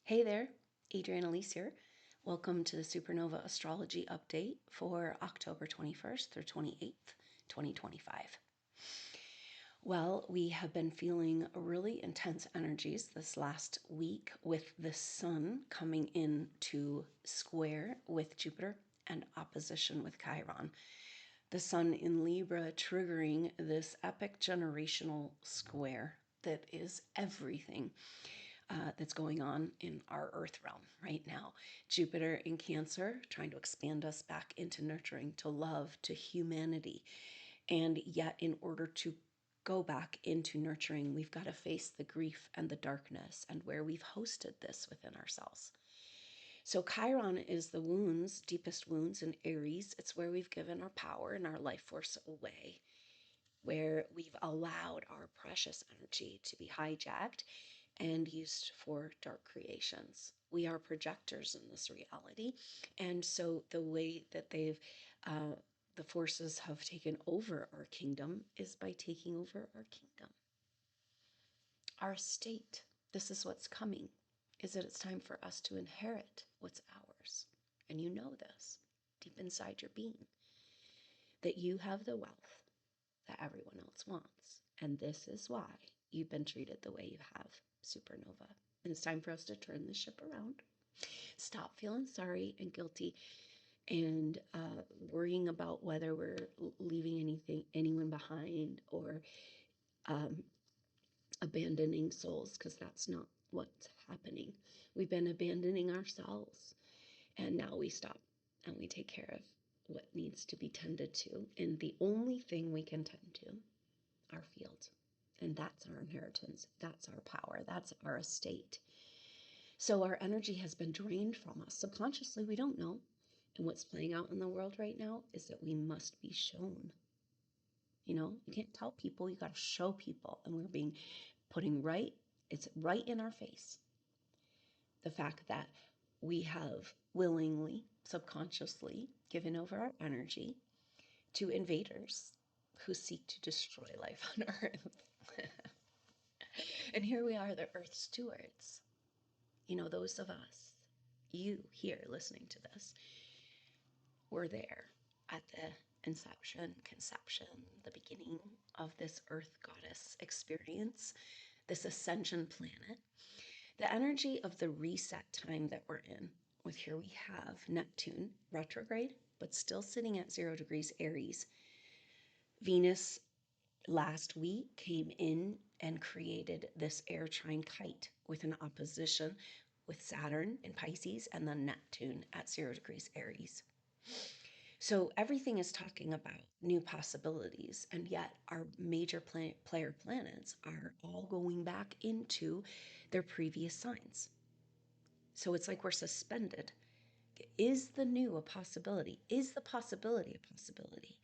Hey there, Adrienne Elise here. Welcome to the SuperNova Astrology Update for October 21st through 28th, 2025. Well, we have been feeling really intense energies this last week with the sun coming into square with Jupiter and opposition with Chiron. The sun in Libra triggering this epic generational square that is everything that's going on in our earth realm right now. Jupiter in Cancer, trying to expand us back into nurturing, to love, to humanity. And yet, in order to go back into nurturing, we've got to face the grief and the darkness and where we've hosted this within ourselves. So Chiron is the wounds, deepest wounds in Aries. It's where we've given our power and our life force away, where we've allowed our precious energy to be hijacked and used for dark creations. We are projectors in this reality. And so the way that the forces have taken over our kingdom is by taking over our kingdom. Our state, this is what's coming, is that it's time for us to inherit what's ours. And you know this deep inside your being, that you have the wealth that everyone else wants. And this is why you've been treated the way you have, SuperNova. And it's time for us to turn the ship around. Stop feeling sorry and guilty and worrying about whether we're leaving anyone behind or abandoning souls, because that's not what's happening. We've been abandoning ourselves, and now we stop and we take care of what needs to be tended to. And the only thing we can tend to, our field. And that's our inheritance. That's our power. That's our estate. So our energy has been drained from us. Subconsciously, we don't know. And what's playing out in the world right now is that we must be shown. You know, you can't tell people, you got to show people. And we're being it's right in our face. The fact that we have willingly, subconsciously given over our energy to invaders who seek to destroy life on Earth. And here we are, the Earth stewards. You know, those of us, you here listening to this, were there at the inception, conception, the beginning of this Earth goddess experience, this ascension planet. The energy of the reset time that we're in, with here we have Neptune retrograde, but still sitting at 0 degrees Aries. Venus last week came in and created this Air Trine Kite with an opposition with Saturn in Pisces and then Neptune at 0 degrees Aries. So everything is talking about new possibilities, and yet our major player planets are all going back into their previous signs. So it's like we're suspended. Is the new a possibility? Is the possibility a possibility?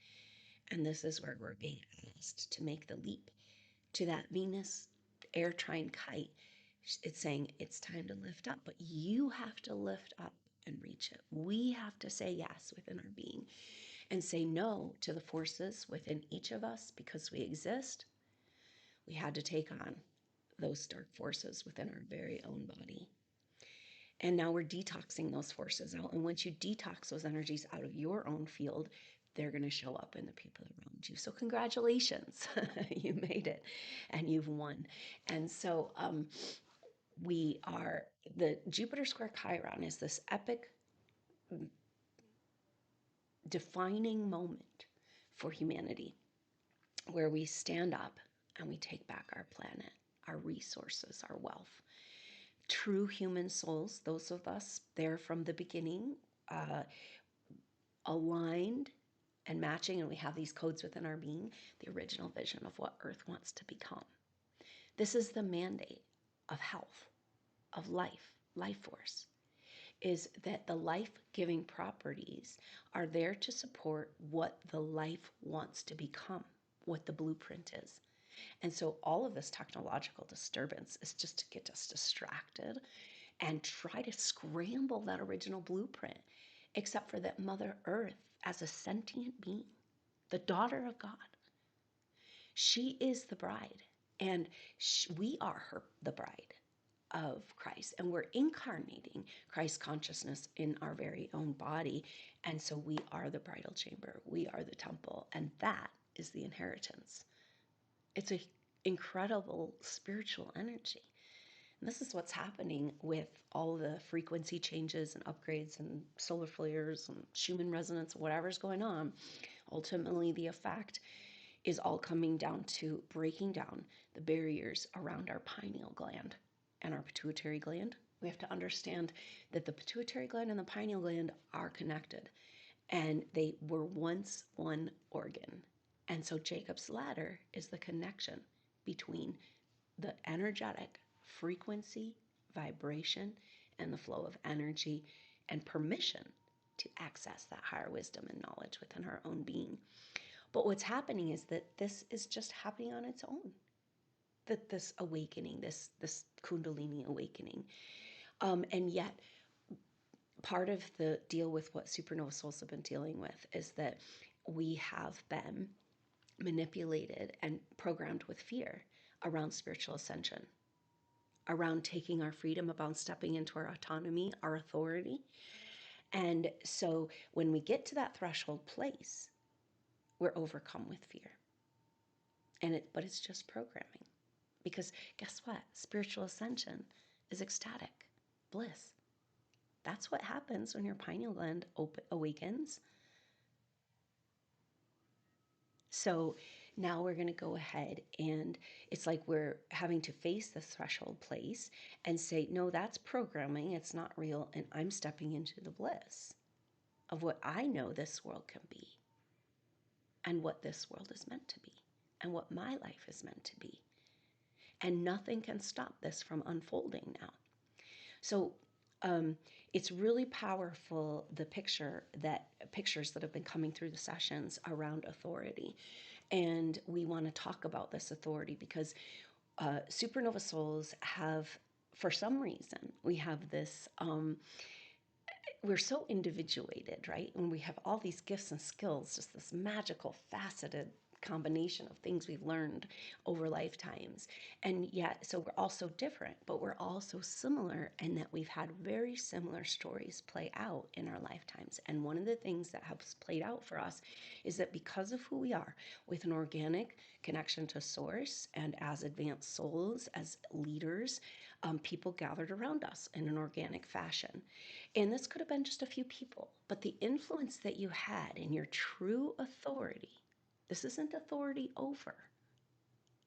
And this is where we're being asked to make the leap to that Venus Air Trine Kite. It's saying it's time to lift up, but you have to lift up and reach it. We have to say yes within our being and say no to the forces within each of us because we exist. We had to take on those dark forces within our very own body. And now we're detoxing those forces out. And once you detox those energies out of your own field, they're going to show up in the people around you. So congratulations, you made it and you've won. And so the Jupiter square Chiron is this epic defining moment for humanity where we stand up and we take back our planet, our resources, our wealth. True human souls, those of us there from the beginning, aligned and matching, and we have these codes within our being, the original vision of what Earth wants to become. This is the mandate of health, of life force, is that the life-giving properties are there to support what the life wants to become, what the blueprint is. And so all of this technological disturbance is just to get us distracted and try to scramble that original blueprint, except for that Mother Earth as a sentient being, the daughter of God. She is the bride, and we are the bride. of Christ, and we're incarnating Christ consciousness in our very own body. And so we are the bridal chamber, we are the temple, and that is the inheritance. It's an incredible spiritual energy. And this is what's happening with all the frequency changes and upgrades and solar flares and Schumann resonance, whatever's going on. Ultimately, the effect is all coming down to breaking down the barriers around our pineal gland and our pituitary gland. We have to understand that the pituitary gland and the pineal gland are connected, and they were once one organ. And so Jacob's ladder is the connection between the energetic frequency, vibration, and the flow of energy and permission to access that higher wisdom and knowledge within our own being. But what's happening is that this is just happening on its own. That this awakening, this Kundalini awakening. And yet, part of the deal with what supernova souls have been dealing with is that we have been manipulated and programmed with fear around spiritual ascension, around taking our freedom, about stepping into our autonomy, our authority. And so when we get to that threshold place, we're overcome with fear. But it's just programming. Because guess what? Spiritual ascension is ecstatic bliss. That's what happens when your pineal gland awakens. So now we're going to go ahead, and it's like we're having to face this threshold place and say, no, that's programming. It's not real. And I'm stepping into the bliss of what I know this world can be, and what this world is meant to be, and what my life is meant to be. And nothing can stop this from unfolding now. So it's really powerful, the pictures that have been coming through the sessions around authority. And we want to talk about this authority because supernova souls have, for some reason, we have this, we're so individuated, right? And we have all these gifts and skills, just this magical, faceted combination of things we've learned over lifetimes. And yet, so we're all so different, but we're all so similar in that we've had very similar stories play out in our lifetimes. And one of the things that has played out for us is that because of who we are, with an organic connection to source and as advanced souls, as leaders, people gathered around us in an organic fashion. And this could have been just a few people, but the influence that you had in your true authority, this isn't authority over.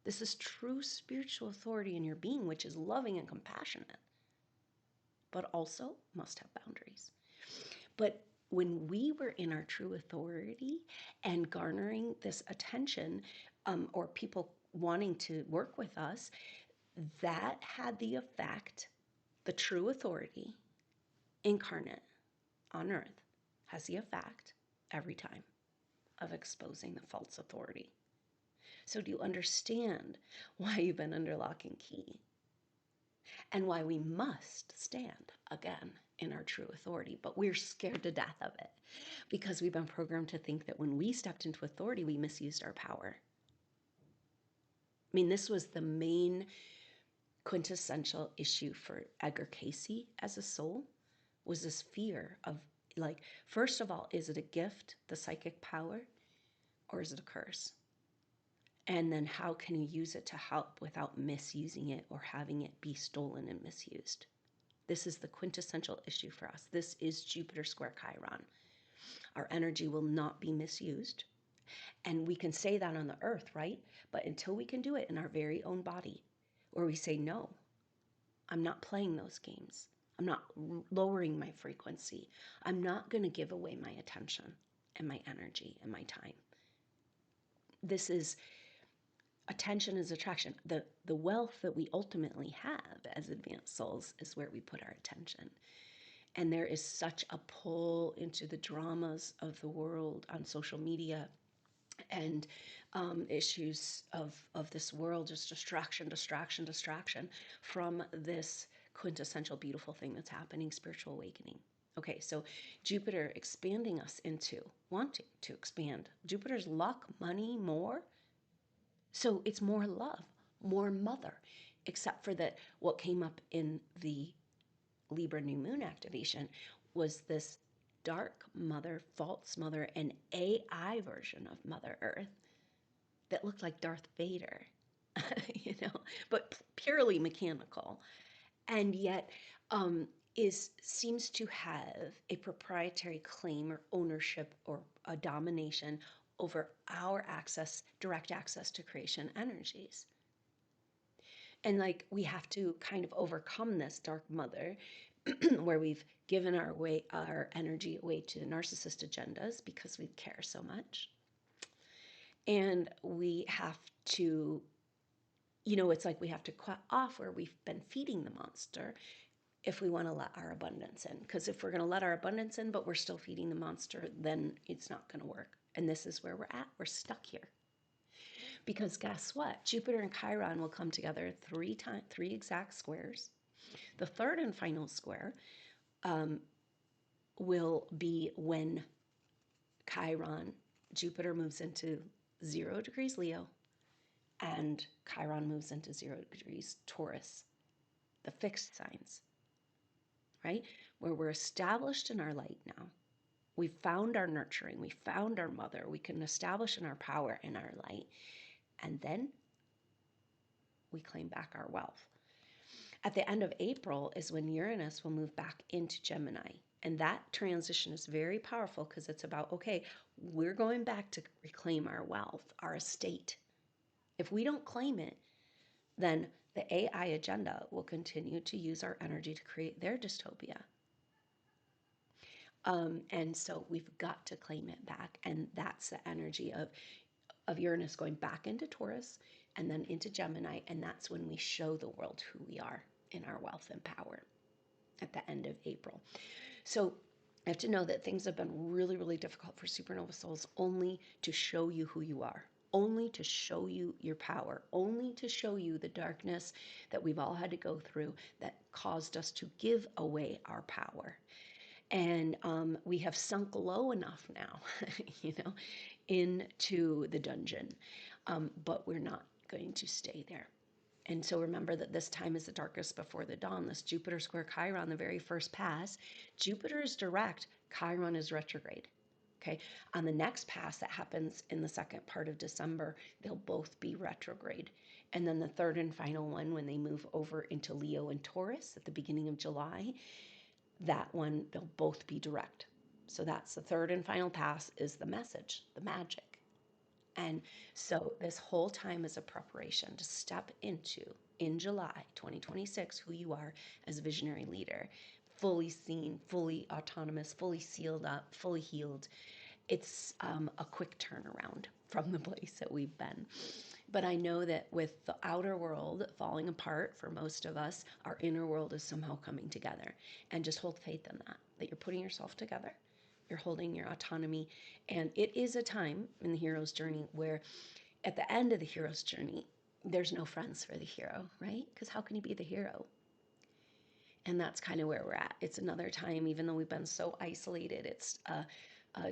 This is true spiritual authority in your being, which is loving and compassionate, but also must have boundaries. But when we were in our true authority and garnering this attention, or people wanting to work with us, that had the effect, the true authority incarnate on earth has the effect every time of exposing the false authority. So do you understand why you've been under lock and key? And why we must stand again in our true authority, but we're scared to death of it because we've been programmed to think that when we stepped into authority, we misused our power. I mean, this was the main quintessential issue for Edgar Cayce as a soul, was this fear of, like, first of all, is it a gift, the psychic power, or is it a curse? And then how can you use it to help without misusing it or having it be stolen and misused? This is the quintessential issue for us. This is Jupiter square Chiron. Our energy will not be misused. And we can say that on the earth, right? But until we can do it in our very own body, where we say, no, I'm not playing those games. I'm not lowering my frequency. I'm not going to give away my attention and my energy and my time. This is attention is attraction. The wealth that we ultimately have as advanced souls is where we put our attention. And there is such a pull into the dramas of the world on social media and issues of this world, just distraction from this quintessential beautiful thing that's happening, spiritual awakening. Okay, so Jupiter expanding us into wanting to expand. Jupiter's luck, money, more. So it's more love, more mother. except for that what came up in the Libra new moon activation was this dark mother, false mother, and AI version of Mother Earth that looked like Darth Vader, but purely mechanical. And yet seems to have a proprietary claim or ownership or a domination over our direct access to creation energies. And like we have to kind of overcome this dark mother where we've given our energy away to narcissist agendas because we care so much. And we have to, it's like we have to cut off where we've been feeding the monster if we want to let our abundance in. Because if we're going to let our abundance in, but we're still feeding the monster, then it's not going to work. And this is where we're at. We're stuck here. Because guess what? Jupiter and Chiron will come together three exact squares. The third and final square will be when Jupiter moves into 0 degrees Leo and Chiron moves into 0 degrees Taurus, the fixed signs, right? Where we're established in our light now. We found our nurturing. We found our mother. We can establish in our power in our light. And then we claim back our wealth. At the end of April is when Uranus will move back into Gemini. And that transition is very powerful because it's about, okay, we're going back to reclaim our wealth, our estate. If we don't claim it, then the AI agenda will continue to use our energy to create their dystopia. And so we've got to claim it back. And that's the energy of Uranus going back into Taurus and then into Gemini. And that's when we show the world who we are in our wealth and power at the end of April. So you have to know that things have been really, really difficult for supernova souls only to show you who you are, only to show you your power, only to show you the darkness that we've all had to go through that caused us to give away our power. And we have sunk low enough now, into the dungeon, but we're not going to stay there. And so remember that this time is the darkest before the dawn. This Jupiter square Chiron, the very first pass, Jupiter is direct, Chiron is retrograde. Okay. On the next pass that happens in the second part of December, they'll both be retrograde. And then the third and final one, when they move over into Leo and Taurus at the beginning of July, that one, they'll both be direct. So that's the third and final pass, is the message, the magic. And so this whole time is a preparation to step into, in July 2026, who you are as a visionary leader, fully seen, fully autonomous, fully sealed up, fully healed. It's a quick turnaround from the place that we've been. But I know that with the outer world falling apart for most of us, our inner world is somehow coming together. And just hold faith in that you're putting yourself together. You're holding your autonomy. And it is a time in the hero's journey where at the end of the hero's journey, there's no friends for the hero, right? Because how can you be the hero? And that's kind of where we're at. It's another time, even though we've been so isolated, it's a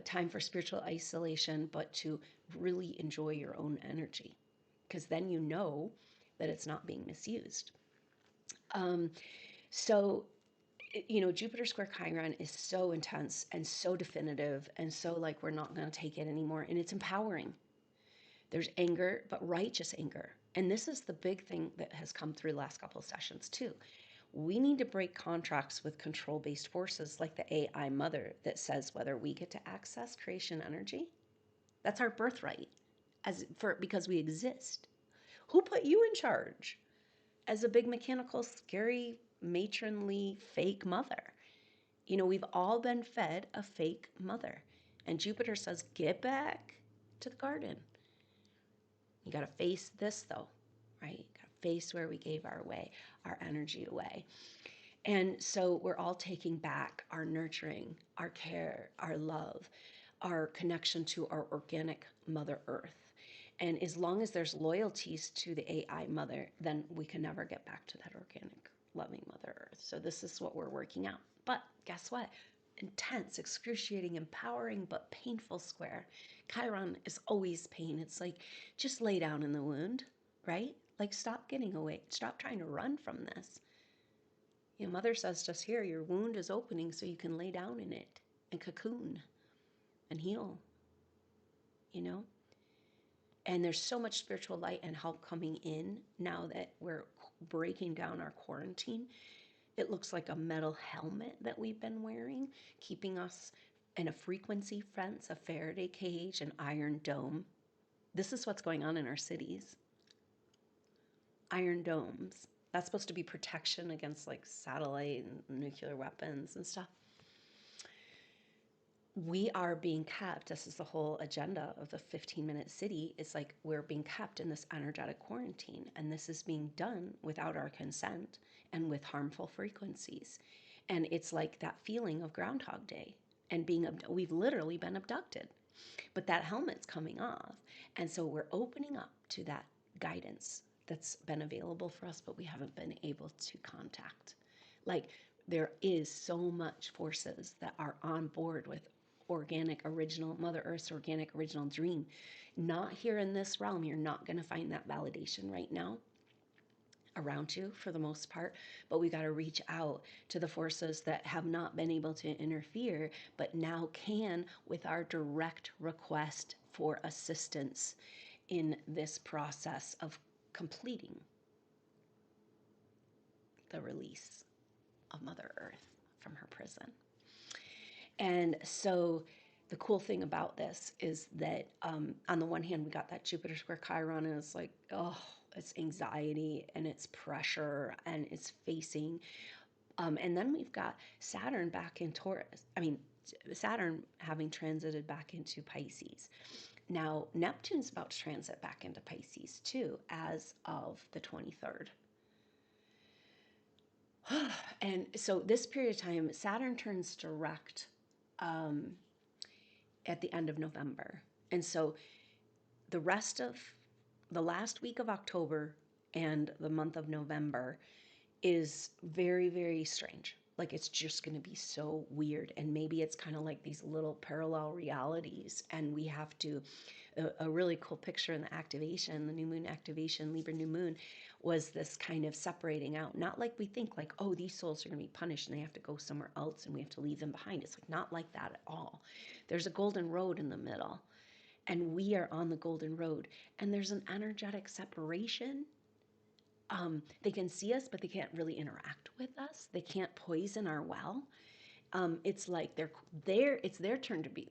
time for spiritual isolation, but to really enjoy your own energy. Because then you know that it's not being misused. Jupiter square Chiron is so intense and so definitive and so like we're not going to take it anymore. And it's empowering. There's anger, but righteous anger. And this is the big thing that has come through the last couple of sessions too. We need to break contracts with control-based forces like the AI mother that says whether we get to access creation energy. That's our birthright because we exist. Who put you in charge as a big mechanical, scary, matronly, fake mother? We've all been fed a fake mother. And Jupiter says, get back to the garden. You got to face this though, right? You got to face where we gave our energy away. And so we're all taking back our nurturing, our care, our love, our connection to our organic Mother Earth. And as long as there's loyalties to the AI mother, then we can never get back to that organic, loving Mother Earth. So this is what we're working out. But guess what? Intense, excruciating, empowering, but painful square. Chiron is always pain. It's like, just lay down in the wound, right? Like, stop getting away. Stop trying to run from this. You know, Mother says just here, your wound is opening so you can lay down in it and cocoon and heal, you know? And there's so much spiritual light and help coming in now that we're breaking down our quarantine. It looks like a metal helmet that we've been wearing, keeping us in a frequency fence, a Faraday cage, an iron dome. This is what's going on in our cities. Iron domes. That's supposed to be protection against like satellite and nuclear weapons and stuff. We are being kept, this is the whole agenda of the 15-minute city, is like we're being kept in this energetic quarantine, and this is being done without our consent and with harmful frequencies. And it's like that feeling of Groundhog Day and we've literally been abducted, but that helmet's coming off. And so we're opening up to that guidance that's been available for us, but we haven't been able to contact. Like, there is so much forces that are on board with organic, original, Mother Earth's organic, original dream. Not here in this realm. You're not going to find that validation right now around you for the most part, but we got to reach out to the forces that have not been able to interfere, but now can with our direct request for assistance in this process of completing the release of Mother Earth from her prison. And so the cool thing about this is that on the one hand, we got that Jupiter square Chiron, and it's like, oh, it's anxiety and it's pressure and it's facing. And then we've got Saturn back in Taurus. I mean, Saturn having transited back into Pisces. Now, Neptune's about to transit back into Pisces too, as of the 23rd. And so this period of time, Saturn turns direct at the end of November. And so the rest of the last week of October and the month of November is very, very strange. Like, it's just going to be so weird. And maybe it's kind of like these little parallel realities. And we have to, a really cool picture in the activation, the new moon activation, Libra new moon, was this kind of separating out. Not like we think like, oh, these souls are going to be punished and they have to go somewhere else and we have to leave them behind. It's like not like that at all. There's a golden road in the middle. And we are on the golden road. And there's an energetic separation. They can see us, but they can't really interact with us. They can't poison our well. It's like it's their turn to be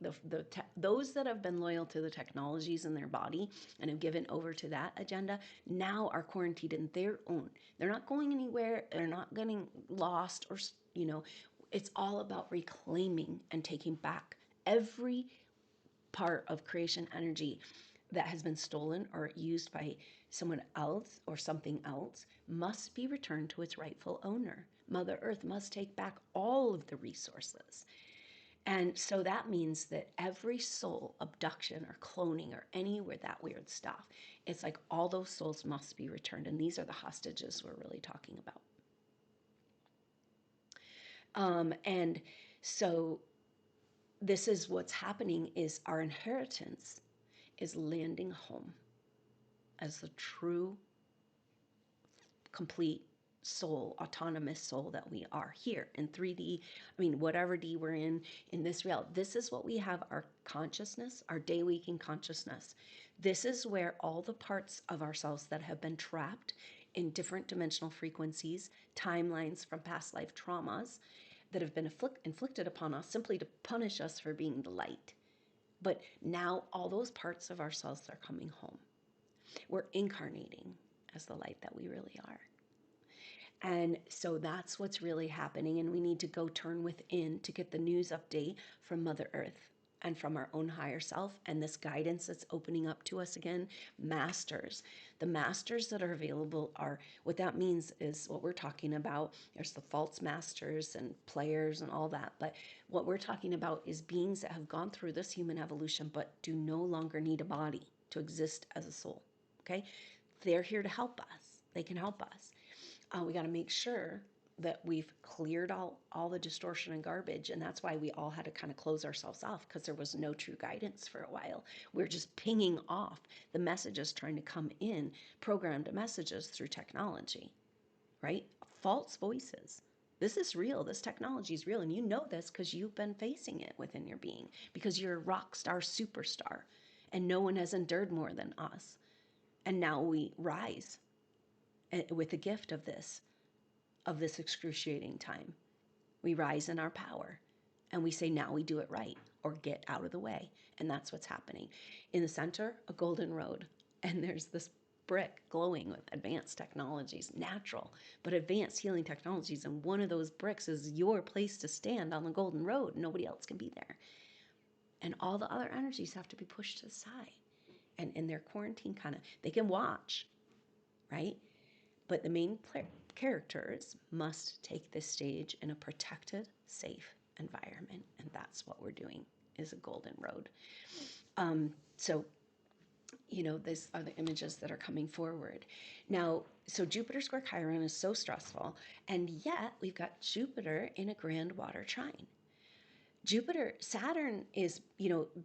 those that have been loyal to the technologies in their body and have given over to that agenda now are quarantined in their own. They're not going anywhere. They're not getting lost or, you know, it's all about reclaiming and taking back every part of creation energy that has been stolen or used by someone else or something else must be returned to its rightful owner. Mother Earth must take back all of the resources. And so that means that every soul abduction or cloning or anywhere that weird stuff, it's like all those souls must be returned. And these are the hostages we're really talking about. And so this is what's happening is our inheritance is landing home as the true, complete soul, autonomous soul that we are here in 3D. I mean, whatever D we're in this realm. This is what we have, our consciousness, our day waking consciousness. This is where all the parts of ourselves that have been trapped in different dimensional frequencies, timelines from past life traumas that have been inflicted upon us simply to punish us for being the light. But now all those parts of ourselves are coming home. We're incarnating as the light that we really are. And so that's what's really happening. And we need to go turn within to get the news update from Mother Earth and from our own higher self and this guidance that's opening up to us again. Masters. The masters that are available are, what that means is what we're talking about. There's the false masters and players and all that. But what we're talking about is beings that have gone through this human evolution but do no longer need a body to exist as a soul. Okay? They're here to help us. They can help us. We got to make sure that we've cleared all the distortion and garbage. And that's why we all had to kind of close ourselves off, because there was no true guidance for a while. We're just pinging off the messages trying to come in, programmed messages through technology, right? False voices. This is real. This technology is real. And you know this because you've been facing it within your being, because you're a rock star, superstar, and no one has endured more than us. And now we rise with the gift of this excruciating time. We rise in our power and we say, now we do it right, or get out of the way. And that's what's happening. In the center, a golden road. And there's this brick glowing with advanced technologies, natural, but advanced healing technologies. And one of those bricks is your place to stand on the golden road. Nobody else can be there. And all the other energies have to be pushed to the side. And in their quarantine kind of, they can watch, right? But the main characters must take this stage in a protected, safe environment. And that's what we're doing, is a golden road. So, these are the images that are coming forward. Now, so Jupiter square Chiron is so stressful, and yet we've got Jupiter in a grand water trine. Saturn is,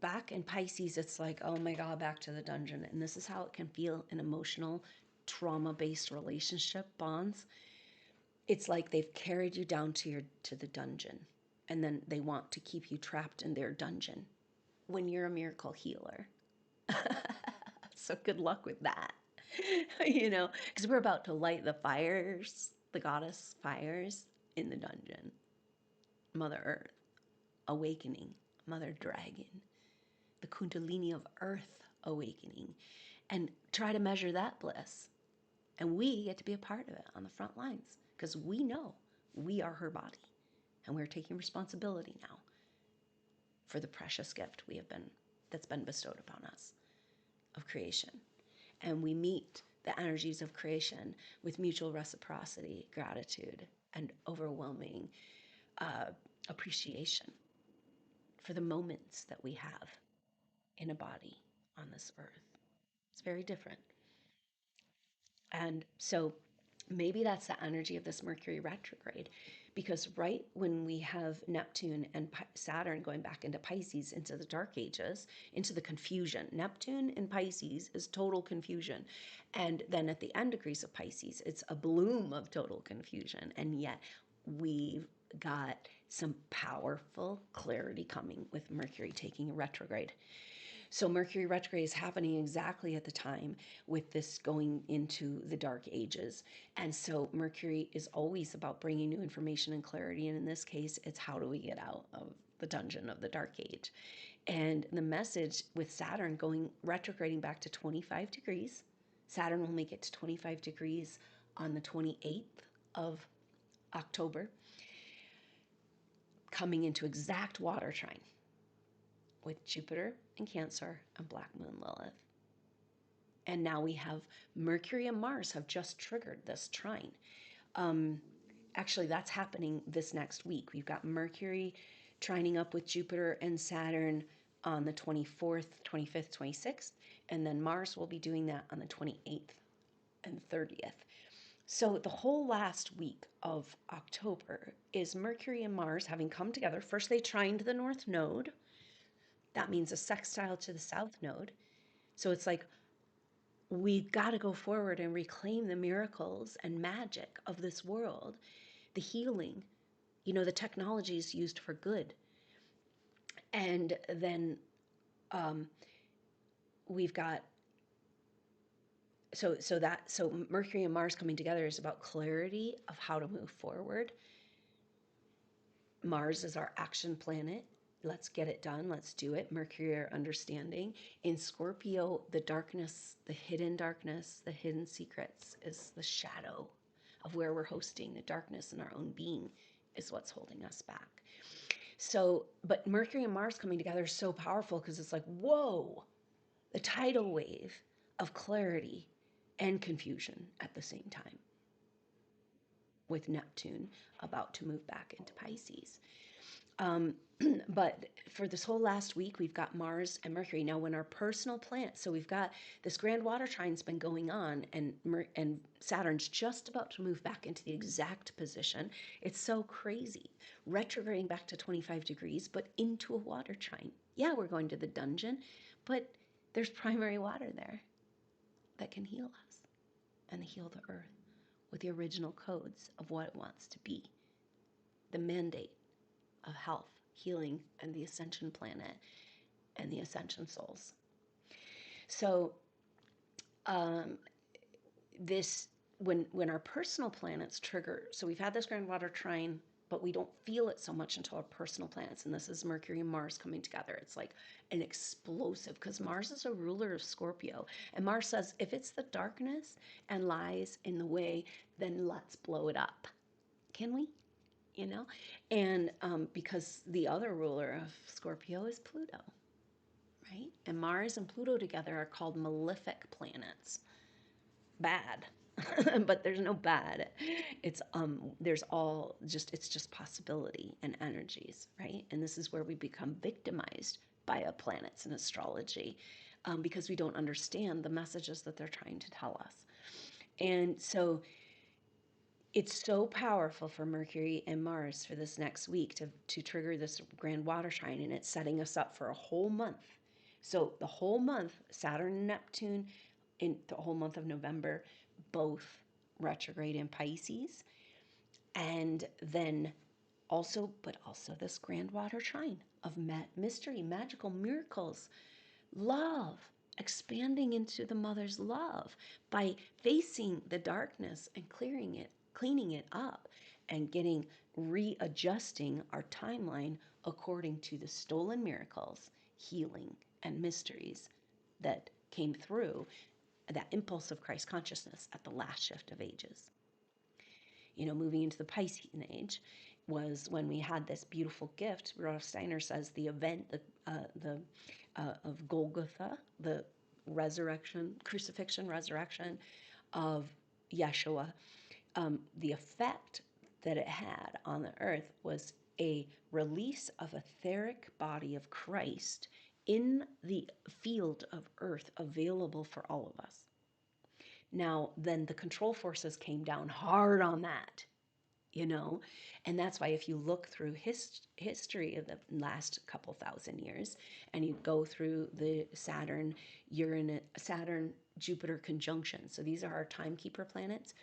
back in Pisces, it's like, oh my God, back to the dungeon. And this is how it can feel in emotional, trauma-based relationship bonds. It's like they've carried you down to the dungeon, and then they want to keep you trapped in their dungeon when you're a miracle healer. So good luck with that, because we're about to light the fires, the goddess fires in the dungeon. Mother Earth, awakening, Mother Dragon, the Kundalini of Earth awakening, and try to measure that bliss. And we get to be a part of it on the front lines, because we know we are her body, and we're taking responsibility now for the precious gift that's been bestowed upon us of creation. And we meet the energies of creation with mutual reciprocity, gratitude, and overwhelming appreciation for the moments that we have in a body on this earth. It's very different. And so maybe that's the energy of this Mercury retrograde, because right when we have Neptune and Saturn going back into Pisces, into the dark ages, into the confusion. Neptune in Pisces is total confusion. And then at the end degrees of Pisces, it's a bloom of total confusion. And yet we've got some powerful clarity coming with Mercury taking a retrograde. So Mercury retrograde is happening exactly at the time with this going into the dark ages. And so Mercury is always about bringing new information and clarity. And in this case, it's how do we get out of the dungeon of the dark age? And the message with Saturn going retrograding back to 25 degrees, Saturn will make it to 25 degrees on the 28th of October, coming into exact water trine with Jupiter in Cancer and Black Moon Lilith. And now we have Mercury and Mars have just triggered this trine. Actually, that's happening this next week. We've got Mercury trining up with Jupiter and Saturn on the 24th, 25th, 26th. And then Mars will be doing that on the 28th and 30th. So the whole last week of October is Mercury and Mars having come together. First, they trined the North Node. That means a sextile to the South Node. So it's like, we've got to go forward and reclaim the miracles and magic of this world, the healing, the technology is used for good. And then we've got, so Mercury and Mars coming together is about clarity of how to move forward. Mars is our action planet. Let's get it done. Let's do it. Mercury, our understanding. In Scorpio, the darkness, the hidden secrets is the shadow of where we're hosting. The darkness in our own being is what's holding us back. So, but Mercury and Mars coming together is so powerful because it's like, whoa, the tidal wave of clarity and confusion at the same time, with Neptune about to move back into Pisces. But for this whole last week, we've got Mars and Mercury. Now, when our personal planet, so we've got this grand water trine's been going on, and Saturn's just about to move back into the exact position. It's so crazy. Retrograding back to 25 degrees, but into a water trine. Yeah, we're going to the dungeon, but there's primary water there that can heal us and heal the earth with the original codes of what it wants to be. The mandate of health, healing, and the ascension planet and the ascension souls. So this when our personal planets trigger, so we've had this grand water trine, but we don't feel it so much until our personal planets, and this is Mercury and Mars coming together. It's like an explosive, because Mars is a ruler of Scorpio, and Mars says if it's the darkness and lies in the way, then let's blow it up. Can we? You know, and because the other ruler of Scorpio is Pluto, right? And Mars and Pluto together are called malefic planets. Bad. But there's no bad. It's there's all just, it's just possibility and energies, right? And this is where we become victimized by our planets in astrology, because we don't understand the messages that they're trying to tell us. And so it's so powerful for Mercury and Mars for this next week to trigger this grand water trine, and it's setting us up for a whole month. So the whole month, Saturn and Neptune, in the whole month of November, both retrograde in Pisces. And then also this grand water trine of mystery, magical miracles, love, expanding into the mother's love by facing the darkness and cleaning it up, and readjusting our timeline according to the stolen miracles, healing, and mysteries that came through that impulse of Christ consciousness at the last shift of ages. You know, moving into the Piscean age was when we had this beautiful gift. Rudolf Steiner says the event of Golgotha, the resurrection, crucifixion, resurrection of Yeshua, the effect that it had on the earth was a release of etheric body of Christ in the field of earth available for all of us. Now, then the control forces came down hard on that, you know, and that's why if you look through history of the last couple thousand years, and you go through the Saturn Jupiter conjunction, so these are our timekeeper planets,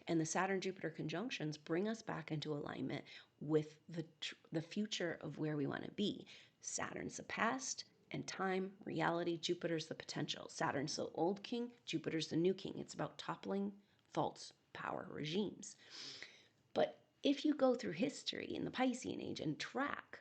and the Saturn Jupiter conjunctions bring us back into alignment with the future of where we want to be. Saturn's the past and time, reality. Jupiter's the potential. Saturn's the old king, Jupiter's the new king. It's about toppling false power regimes. But if you go through history in the Piscean age and track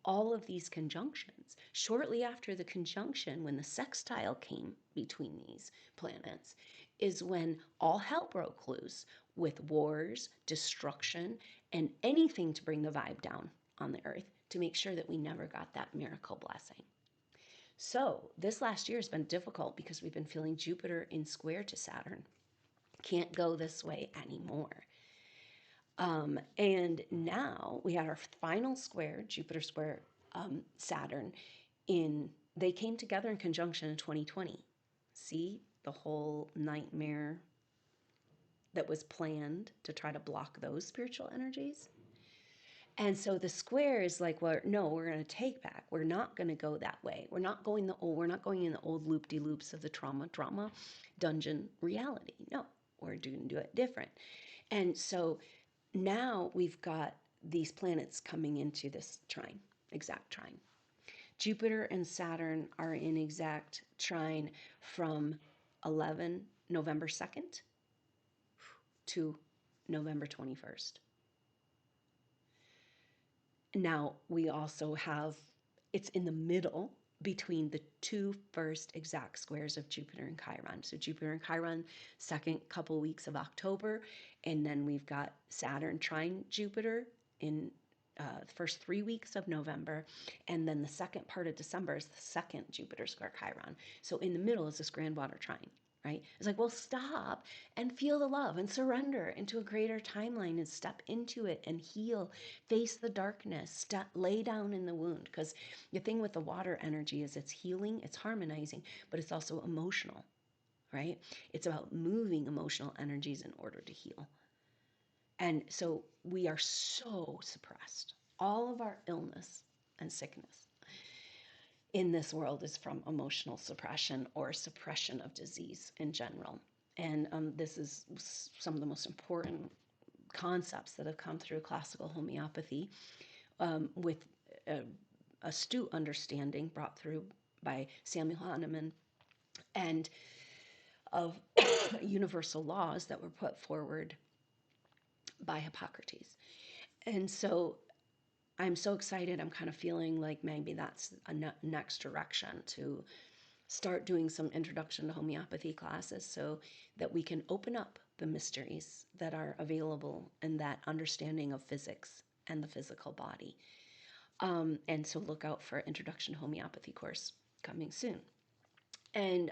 all of these conjunctions, shortly after the conjunction, when the sextile came between these planets, is when all hell broke loose with wars, destruction, and anything to bring the vibe down on the earth to make sure that we never got that miracle blessing. So this last year has been difficult because we've been feeling Jupiter in square to Saturn. Can't go this way anymore. And now we had our final square, Jupiter square Saturn, they came together in conjunction in 2020. See the whole nightmare that was planned to try to block those spiritual energies? And so the square is like, well, no, we're going to take back. We're not going to go that way. We're not going in the old loop-de-loops of the trauma dungeon reality. No, we're going to do it different. And so now we've got these planets coming into this trine, exact trine. Jupiter and Saturn are in exact trine from November 2nd to November 21st. Now, we also have, it's in the middle between the two first exact squares of Jupiter and Chiron. So Jupiter and Chiron, second couple weeks of October, and then we've got Saturn trine Jupiter in the first 3 weeks of November, and then the second part of December is the second Jupiter square Chiron. So in the middle is this grand water trine, right? It's like, well, stop and feel the love and surrender into a greater timeline and step into it and heal, face the darkness, lay down in the wound. Because the thing with the water energy is it's healing, it's harmonizing, but it's also emotional, right? It's about moving emotional energies in order to heal. And so we are so suppressed. All of our illness and sickness in this world is from emotional suppression or suppression of disease in general. And this is some of the most important concepts that have come through classical homeopathy with astute understanding brought through by Samuel Hahnemann and of universal laws that were put forward by Hippocrates. And so I'm so excited. I'm kind of feeling like maybe that's a next direction to start doing some introduction to homeopathy classes so that we can open up the mysteries that are available in that understanding of physics and the physical body. And so look out for introduction to homeopathy course coming soon. And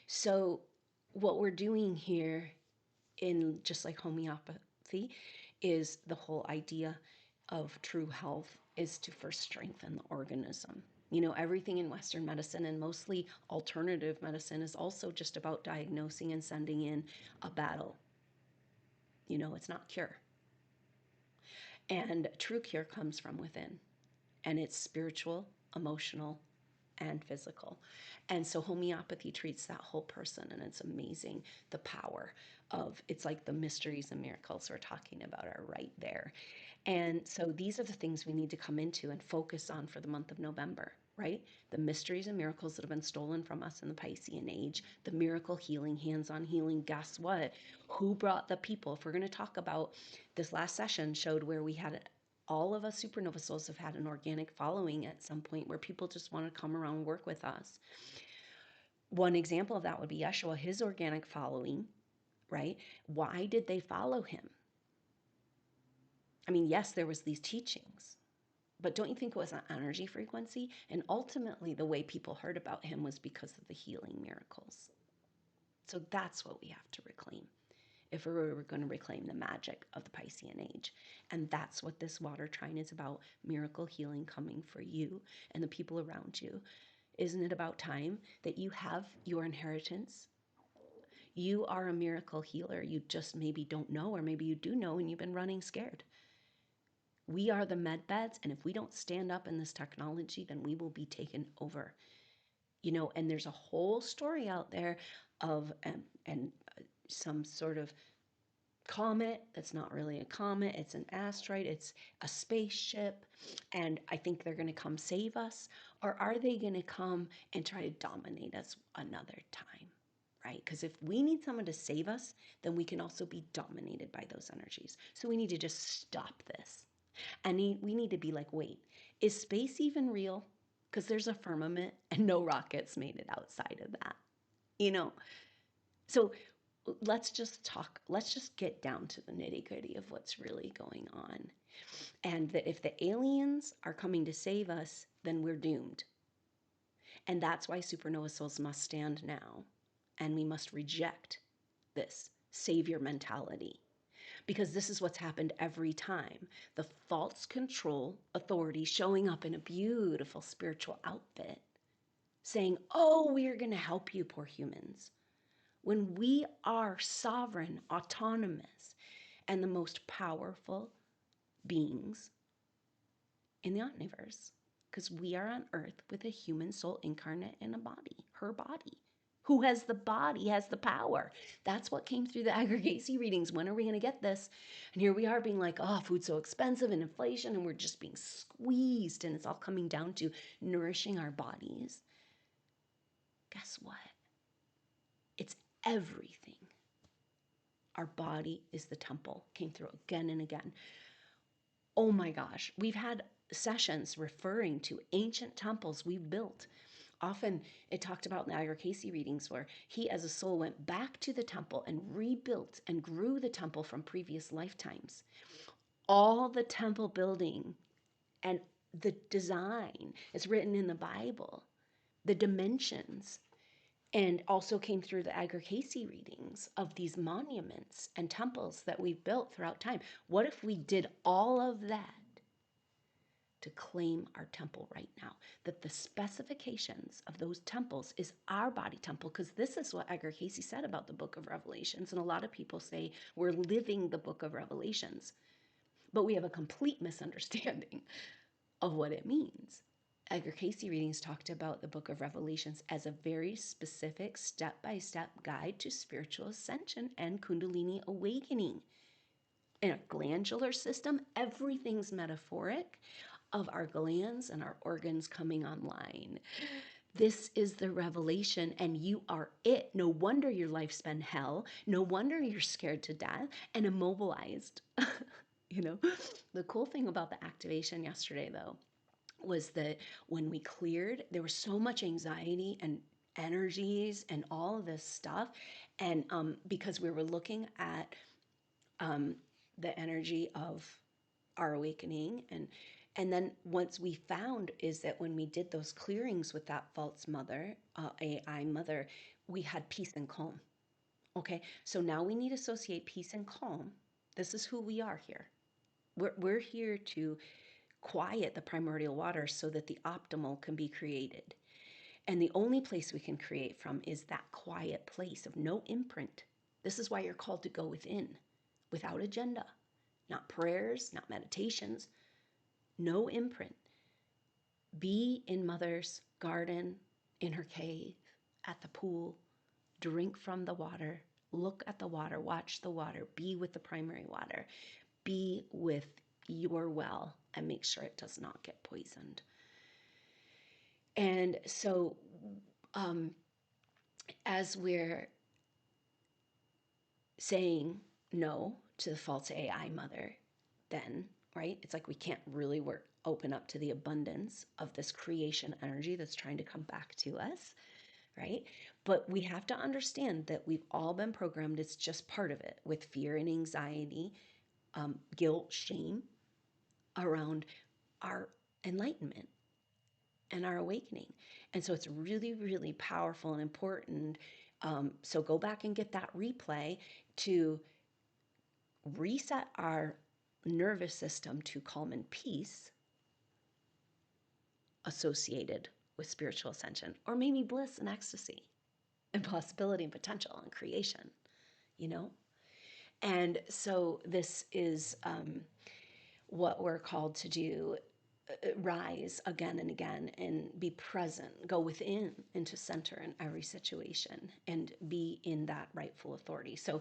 so what we're doing here in just like homeopathy is the whole idea of true health is to first strengthen the organism. You know, everything in Western medicine and mostly alternative medicine is also just about diagnosing and sending in a battle. You know, it's not cure. And true cure comes from within, and it's spiritual, emotional, and physical. And so homeopathy treats that whole person, and it's amazing the power of it's like the mysteries and miracles we're talking about are right there. And so these are the things we need to come into and focus on for the month of November, right? The mysteries and miracles that have been stolen from us in the Piscean age, the miracle healing, hands-on healing. Guess what? Who brought the people? If we're going to talk about this last session showed where we had all of us supernova souls have had an organic following at some point where people just want to come around and work with us. One example of that would be Yeshua, his organic following, right? Why did they follow him? I mean, yes, there was these teachings, but don't you think it was an energy frequency? And ultimately, the way people heard about him was because of the healing miracles. So that's what we have to reclaim if we're going to reclaim the magic of the Piscean age. And that's what this water trine is about, miracle healing coming for you and the people around you. Isn't it about time that you have your inheritance? You are a miracle healer. You just maybe don't know, or maybe you do know and you've been running scared. We are the med beds, and if we don't stand up in this technology, then we will be taken over. You know, and there's a whole story out there of some sort of comet that's not really a comet, it's an asteroid, it's a spaceship, and I think they're going to come save us. Or are they going to come and try to dominate us another time? Right? Because if we need someone to save us, then we can also be dominated by those energies. So we need to just stop this. And we need to be like, wait, is space even real? Because there's a firmament and no rockets made it outside of that, you know? So let's just talk, let's just get down to the nitty gritty of what's really going on. And that if the aliens are coming to save us, then we're doomed. And that's why supernova souls must stand now. And we must reject this savior mentality. Because this is what's happened every time. The false control authority showing up in a beautiful spiritual outfit saying, oh, we are going to help you, poor humans. When we are sovereign, autonomous, and the most powerful beings in the universe. Because we are on earth with a human soul incarnate in a body, her body. Who has the body, has the power. That's what came through the aggregacy readings. When are we going to get this? And here we are being like, oh, food's so expensive and inflation, and we're just being squeezed, and it's all coming down to nourishing our bodies. Guess what? It's everything. Our body is the temple. Came through again and again. Oh my gosh, we've had sessions referring to ancient temples we've built. Often it talked about in the Iyer Casey readings where he as a soul went back to the temple and rebuilt and grew the temple from previous lifetimes. All the temple building and the design is written in the Bible, the dimensions. and also came through the Aggregate readings of these monuments and temples that we've built throughout time. What if we did all of that to claim our temple right now? That the specifications of those temples is our body temple, because this is what Edgar Cayce said about the book of Revelations. And a lot of people say we're living the book of Revelations, but we have a complete misunderstanding of what it means. Edgar Cayce readings talked about the book of Revelations as a very specific step-by-step guide to spiritual ascension and Kundalini awakening. In a glandular system, everything's metaphoric of our glands and our organs coming online. This is the revelation, and you are it. No wonder your life's been hell. No wonder you're scared to death and immobilized. You know, the cool thing about the activation yesterday, though, was that when we cleared, there was so much anxiety and energies and all of this stuff. And because we were looking at the energy of our awakening, and then once we found is that when we did those clearings with that false mother, AI mother, we had peace and calm. Okay, so now we need to associate peace and calm. This is who we are here. We're here to quiet the primordial water so that the optimal can be created. And the only place we can create from is that quiet place of no imprint. This is why you're called to go within, without agenda, not prayers, not meditations, no imprint. Be in mother's garden, in her cave, at the pool, drink from the water, look at the water, watch the water, be with the primary water, be with your well, and make sure it does not get poisoned. And so, as we're saying no to the false AI mother, then, right, it's like we can't really open up to the abundance of this creation energy that's trying to come back to us, right? But we have to understand that we've all been programmed. It's just part of it, with fear and anxiety, guilt, shame around our enlightenment and our awakening. And so it's really, really powerful and important. So go back and get that replay to reset our nervous system to calm and peace associated with spiritual ascension, or maybe bliss and ecstasy and possibility and potential and creation, you know? And so this is what we're called to do. Rise again and again and be present, go within into center in every situation and be in that rightful authority. So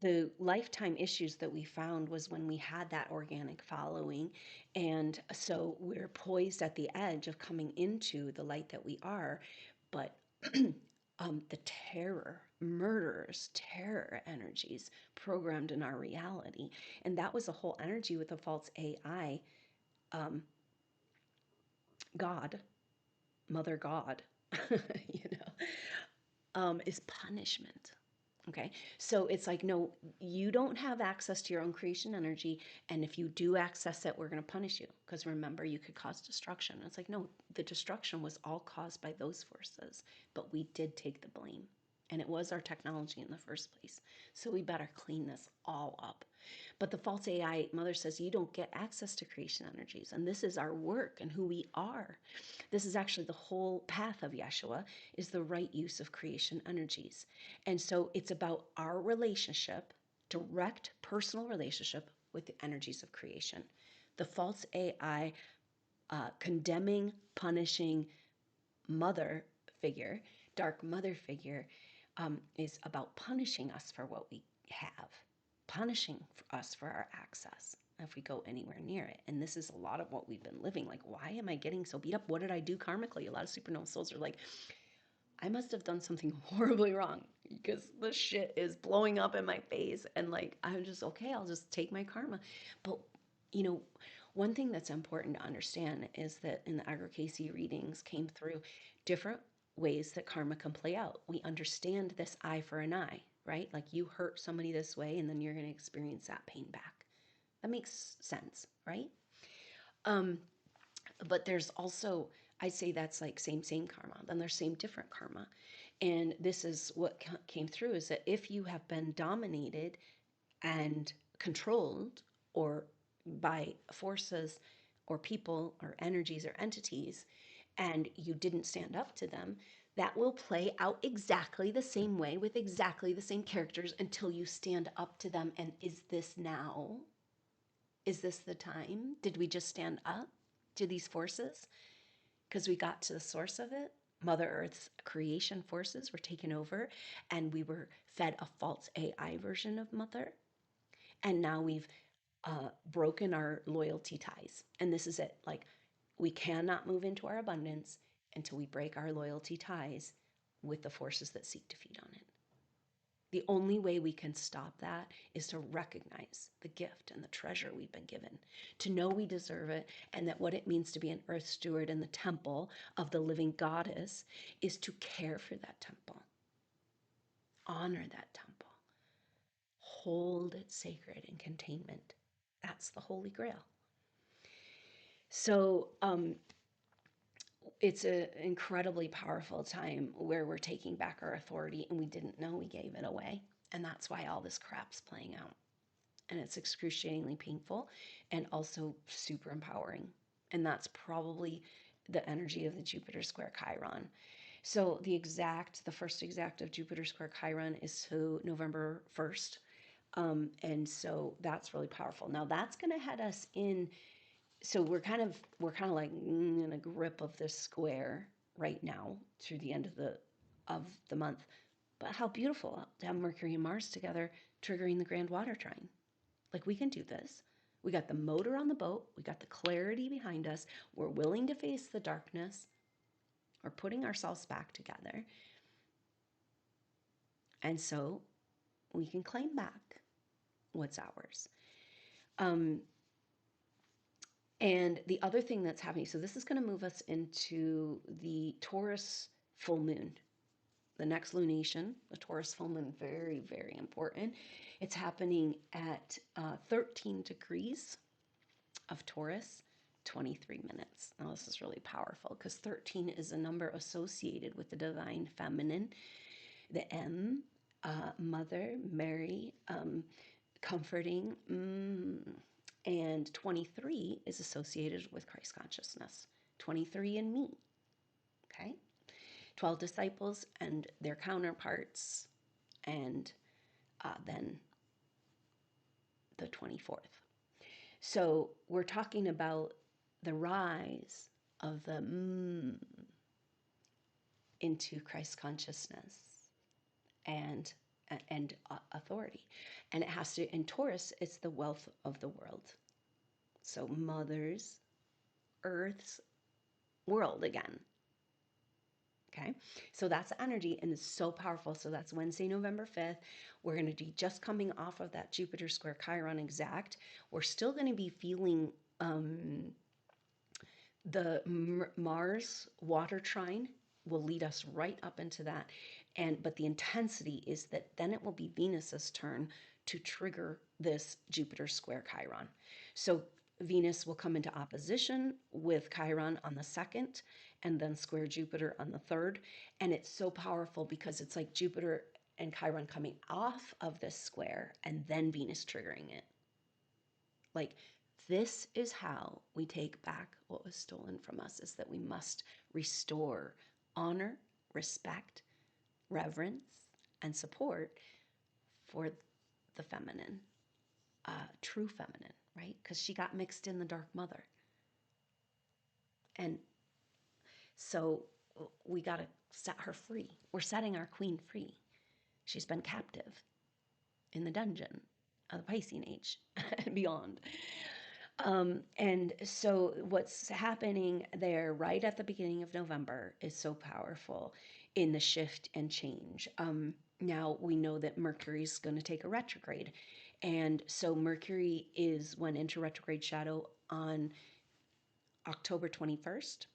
the lifetime issues that we found was when we had that organic following. And so we're poised at the edge of coming into the light that we are. But the terror, murderous terror energies programmed in our reality. And that was the whole energy with the false AI. God, Mother God, is punishment. Okay, so it's like, no, you don't have access to your own creation energy. And if you do access it, we're going to punish you. Because remember, you could cause destruction. And it's like, no, the destruction was all caused by those forces. But we did take the blame. And it was our technology in the first place. So we better clean this all up. But the false AI mother says you don't get access to creation energies. And this is our work and who we are. This is actually the whole path of Yeshua, is the right use of creation energies. And so it's about our relationship, direct personal relationship with the energies of creation. The false AI condemning, punishing mother figure, dark mother figure, is about punishing us for what we have, punishing us for our access if we go anywhere near it. And this is a lot of what we've been living. Like, why am I getting so beat up? What did I do karmically? A lot of SuperNova souls are like, I must have done something horribly wrong because the shit is blowing up in my face. And like, I'm just, okay, I'll just take my karma. But, one thing that's important to understand is that in the Aggregate readings came through different ways that karma can play out. We understand this eye for an eye, right? Like, you hurt somebody this way and then you're going to experience that pain back. That makes sense, right? But there's also, I say that's like same karma. Then there's same different karma. And this is what came through, is that if you have been dominated and controlled or by forces or people or energies or entities, and you didn't stand up to them, that will play out exactly the same way with exactly the same characters until you stand up to them. And is this now? Is this the time? Did we just stand up to these forces because we got to the source of it? Mother Earth's creation forces were taken over, and we were fed a false AI version of Mother. And now we've broken our loyalty ties. And this is it. Like, we cannot move into our abundance until we break our loyalty ties with the forces that seek to feed on it. The only way we can stop that is to recognize the gift and the treasure we've been given, to know we deserve it, and that what it means to be an earth steward in the temple of the living goddess is to care for that temple, honor that temple, hold it sacred in containment. That's the Holy Grail. So it's an incredibly powerful time where we're taking back our authority, and we didn't know we gave it away. And that's why all this crap's playing out. And it's excruciatingly painful and also super empowering. And that's probably the energy of the Jupiter square Chiron. So the first exact of Jupiter square Chiron is so November 1st. And so that's really powerful. Now that's going to head us in. So we're kind of like in a grip of this square right now through the end of the month. But how beautiful to have Mercury and Mars together, triggering the grand water trine. Like, we can do this. We got the motor on the boat. We got the clarity behind us. We're willing to face the darkness. We're putting ourselves back together. And so we can claim back what's ours. And the other thing that's happening, so this is going to move us into the Taurus full moon. The next lunation, the Taurus full moon, very, very important. It's happening at 13 degrees of Taurus, 23 minutes. Now, this is really powerful because 13 is a number associated with the divine feminine, the M, mother, Mary, comforting, and 23 is associated with Christ consciousness. 23 and me, okay? 12 disciples and their counterparts, and then the 24th. So we're talking about the rise of the into Christ consciousness and authority. And it has to, in Taurus, it's the wealth of the world. So Mother's, Earth's world again. Okay, so that's energy, and it's so powerful. So that's Wednesday, November 5th. We're going to be just coming off of that Jupiter square Chiron exact. We're still going to be feeling the Mars water trine will lead us right up into that. But the intensity is that then it will be Venus's turn to trigger this Jupiter square Chiron. So Venus will come into opposition with Chiron on the 2nd, and then square Jupiter on the 3rd. And it's so powerful because it's like Jupiter and Chiron coming off of this square and then Venus triggering it. Like, this is how we take back what was stolen from us, is that we must restore honor, respect, reverence, and support for the feminine, true feminine, right? Because she got mixed in the dark mother. And so we got to set her free. We're setting our queen free. She's been captive in the dungeon of the Piscean age and beyond. And so what's happening there right at the beginning of November is so powerful in the shift and change. Now we know that Mercury's going to take a retrograde. And so Mercury went into retrograde shadow on October 21st.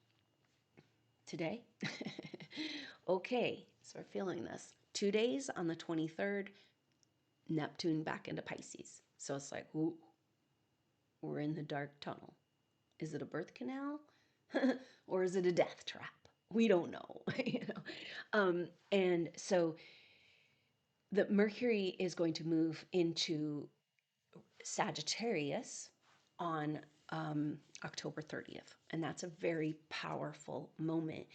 Today. Okay, so we're feeling this. 2 days on the 23rd, Neptune back into Pisces. So it's like, ooh, we're in the dark tunnel. Is it a birth canal or is it a death trap? We don't know, you know. And so the Mercury is going to move into Sagittarius on October 30th, and that's a very powerful moment.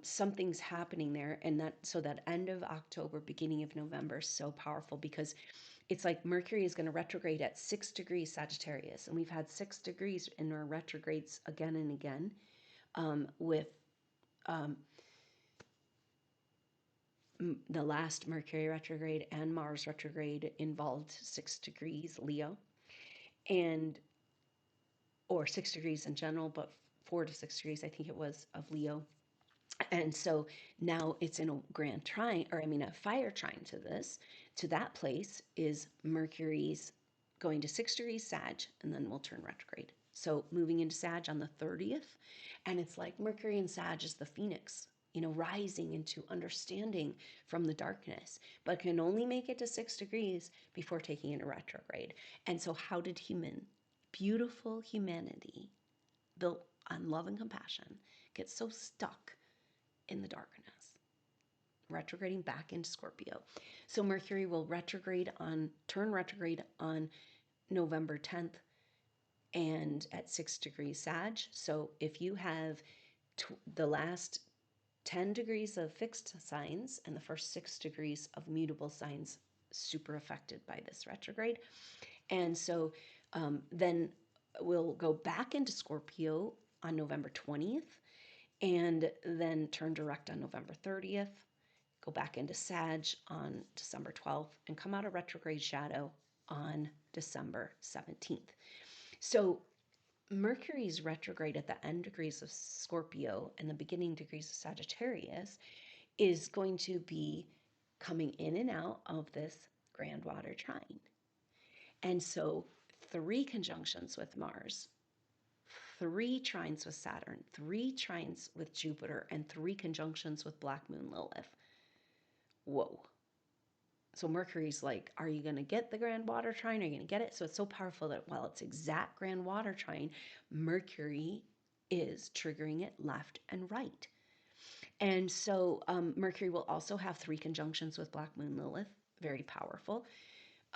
Something's happening there, and that end of October, beginning of November is so powerful because it's like Mercury is going to retrograde at 6 degrees Sagittarius, and we've had 6 degrees in our retrogrades again and again, with the last Mercury retrograde and Mars retrograde involved 6 degrees Leo, and or 6 degrees in general, but 4 to 6 degrees, I think it was, of Leo. And so now it's in a grand trine, or I mean, a fire trine to that place is Mercury's going to 6 degrees Sag, and then we'll turn retrograde. So moving into Sag on the 30th. And it's like Mercury in Sag is the phoenix, you know, rising into understanding from the darkness, but can only make it to 6 degrees before taking it into retrograde. And so, how did beautiful humanity built on love and compassion, get so stuck in the darkness, retrograding back into Scorpio? So Mercury will turn retrograde on November 10th and at 6 degrees Sag. So if you have the last 10 degrees of fixed signs and the first 6 degrees of mutable signs, super affected by this retrograde. And so then we'll go back into Scorpio on November 20th, and then turn direct on November 30th, go back into Sag on December 12th, and come out of retrograde shadow on December 17th. So Mercury's retrograde at the end degrees of Scorpio and the beginning degrees of Sagittarius is going to be coming in and out of this grand water trine. And so 3 conjunctions with Mars, 3 trines with Saturn, 3 trines with Jupiter, and 3 conjunctions with Black Moon Lilith. Whoa. So Mercury's like, are you going to get the grand water trine? Are you going to get it? So it's so powerful that while it's exact grand water trine, Mercury is triggering it left and right. And so Mercury will also have 3 conjunctions with Black Moon Lilith, very powerful.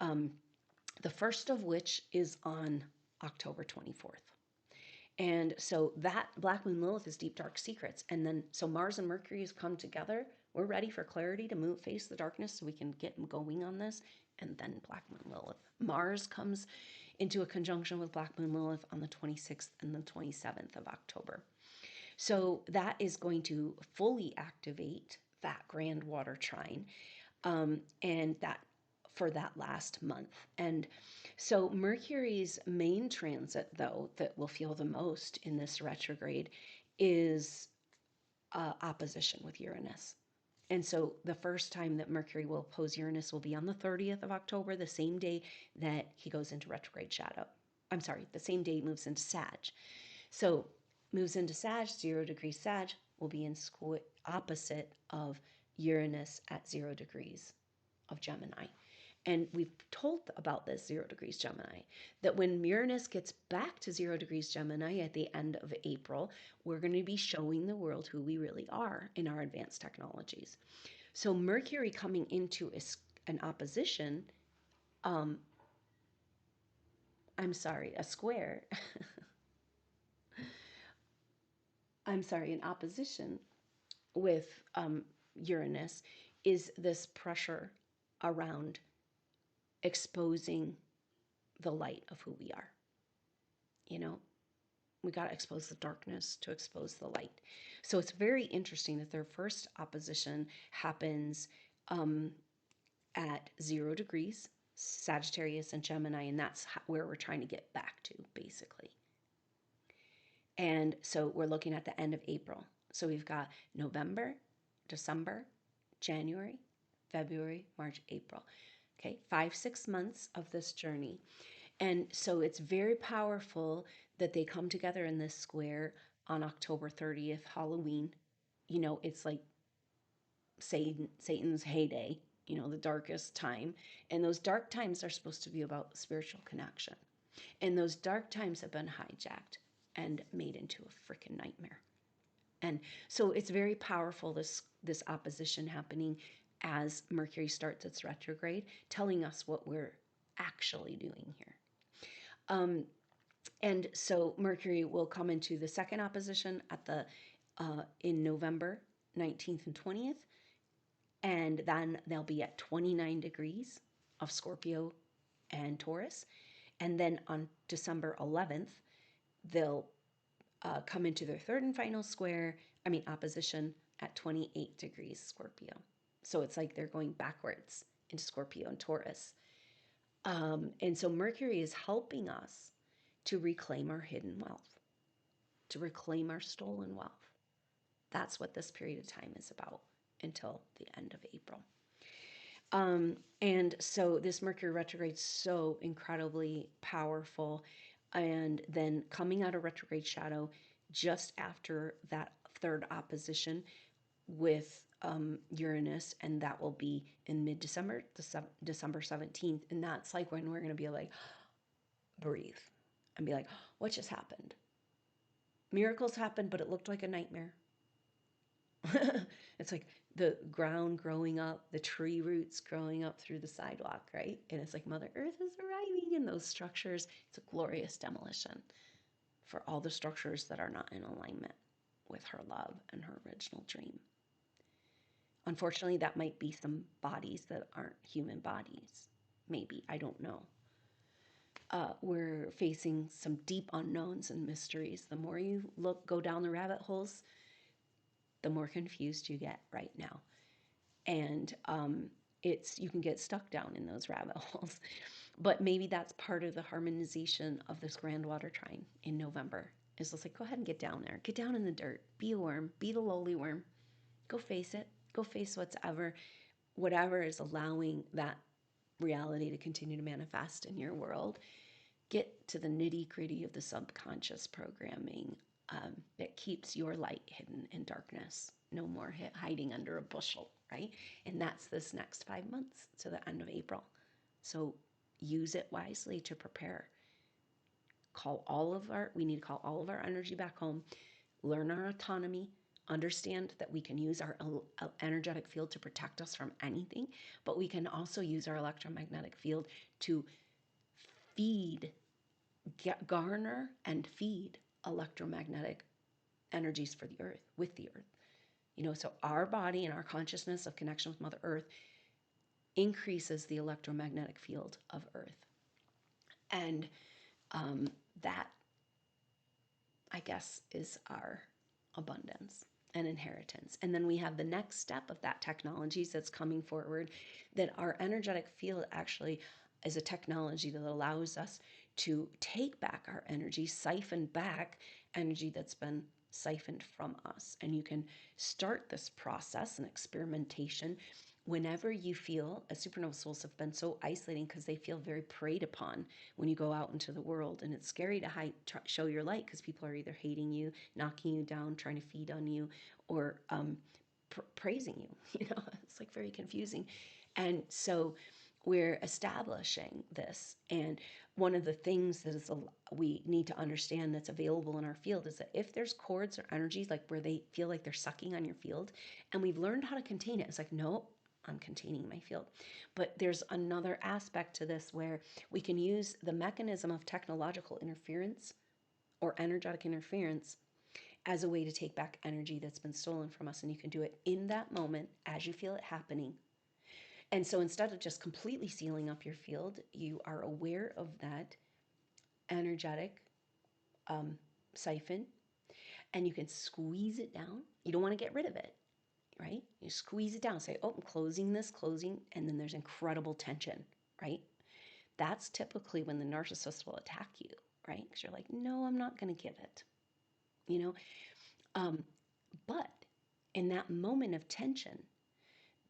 The first of which is on October 24th. And so that Black Moon Lilith is Deep Dark Secrets. And then, so Mars and Mercury has come together. We're ready for clarity to face the darkness so we can get going on this. And then Black Moon Lilith. Mars comes into a conjunction with Black Moon Lilith on the 26th and the 27th of October. So that is going to fully activate that grand water trine. And that for that last month. And so Mercury's main transit, though, that we'll feel the most in this retrograde is opposition with Uranus. And so the first time that Mercury will oppose Uranus will be on the 30th of October, the same day that he goes into retrograde shadow. I'm sorry, the same day he moves into Sag. So moves into Sag, 0 degrees Sag, will be in opposite of Uranus at 0 degrees of Gemini. And we've told about this 0 degrees Gemini, that when Uranus gets back to 0 degrees Gemini at the end of April, we're going to be showing the world who we really are in our advanced technologies. So Mercury coming into an opposition, a square, an opposition with Uranus is this pressure around exposing the light of who we are. You know, we got to expose the darkness to expose the light. So it's very interesting that their first opposition happens at 0 degrees, Sagittarius and Gemini, and that's where we're trying to get back to, basically. And so we're looking at the end of April. So we've got November, December, January, February, March, April. Okay, 5-6 months of this journey. And so it's very powerful that they come together in this square on October 30th, Halloween. You know, it's like Satan's heyday, you know, the darkest time. And those dark times are supposed to be about spiritual connection. And those dark times have been hijacked and made into a freaking nightmare. And so it's very powerful, this opposition happening as Mercury starts its retrograde, telling us what we're actually doing here. And so Mercury will come into the second opposition at the in November 19th and 20th, and then they'll be at 29 degrees of Scorpio and Taurus. And then on December 11th, they'll come into their third and final opposition at 28 degrees Scorpio. So it's like they're going backwards into Scorpio and Taurus. And so Mercury is helping us to reclaim our hidden wealth, to reclaim our stolen wealth. That's what this period of time is about until the end of April. And so this Mercury retrograde is so incredibly powerful. And then coming out of retrograde shadow just after that third opposition with Uranus, and that will be in mid-December, December 17th. And that's like when we're going to be like, breathe and be like, what just happened? Miracles happened, but it looked like a nightmare. It's like the ground growing up, the tree roots growing up through the sidewalk, right? And it's like Mother Earth is arriving in those structures. It's a glorious demolition for all the structures that are not in alignment with her love and her original dream. Unfortunately, that might be some bodies that aren't human bodies. Maybe, I don't know. We're facing some deep unknowns and mysteries. The more you go down the rabbit holes, the more confused you get right now. And you can get stuck down in those rabbit holes. But maybe that's part of the harmonization of this grand water trine in November. It's just like, go ahead and get down there. Get down in the dirt. Be a worm. Be the lowly worm. Go face it. Go face whatever is allowing that reality to continue to manifest in your world. Get to the nitty-gritty of the subconscious programming that keeps your light hidden in darkness. No more hiding under a bushel, right? And that's this next 5 months to the end of April. So use it wisely to prepare. We need to call all of our energy back home, learn our autonomy, understand that we can use our energetic field to protect us from anything, but we can also use our electromagnetic field to garner and feed electromagnetic energies for the earth, with the earth. So our body and our consciousness of connection with Mother Earth increases the electromagnetic field of Earth. And that, I guess, is our abundance and inheritance. And then we have the next step of that technology that's coming forward, that our energetic field actually is a technology that allows us to take back our energy, siphon back energy that's been siphoned from us. And you can start this process and experimentation whenever you feel, as supernova souls have been so isolating because they feel very preyed upon when you go out into the world. And it's scary to show your light because people are either hating you, knocking you down, trying to feed on you, or praising you. It's like very confusing. And so we're establishing this. And one of the things that we need to understand that's available in our field is that if there's cords or energies like where they feel like they're sucking on your field, and we've learned how to contain it, it's like, no, I'm containing my field. But there's another aspect to this where we can use the mechanism of technological interference or energetic interference as a way to take back energy that's been stolen from us. And you can do it in that moment as you feel it happening. And so instead of just completely sealing up your field, you are aware of that energetic siphon, and you can squeeze it down. You don't want to get rid of it, right? You squeeze it down, say, oh, I'm closing, and then there's incredible tension, right? That's typically when the narcissist will attack you, right? Because you're like, no, I'm not going to give it, but in that moment of tension,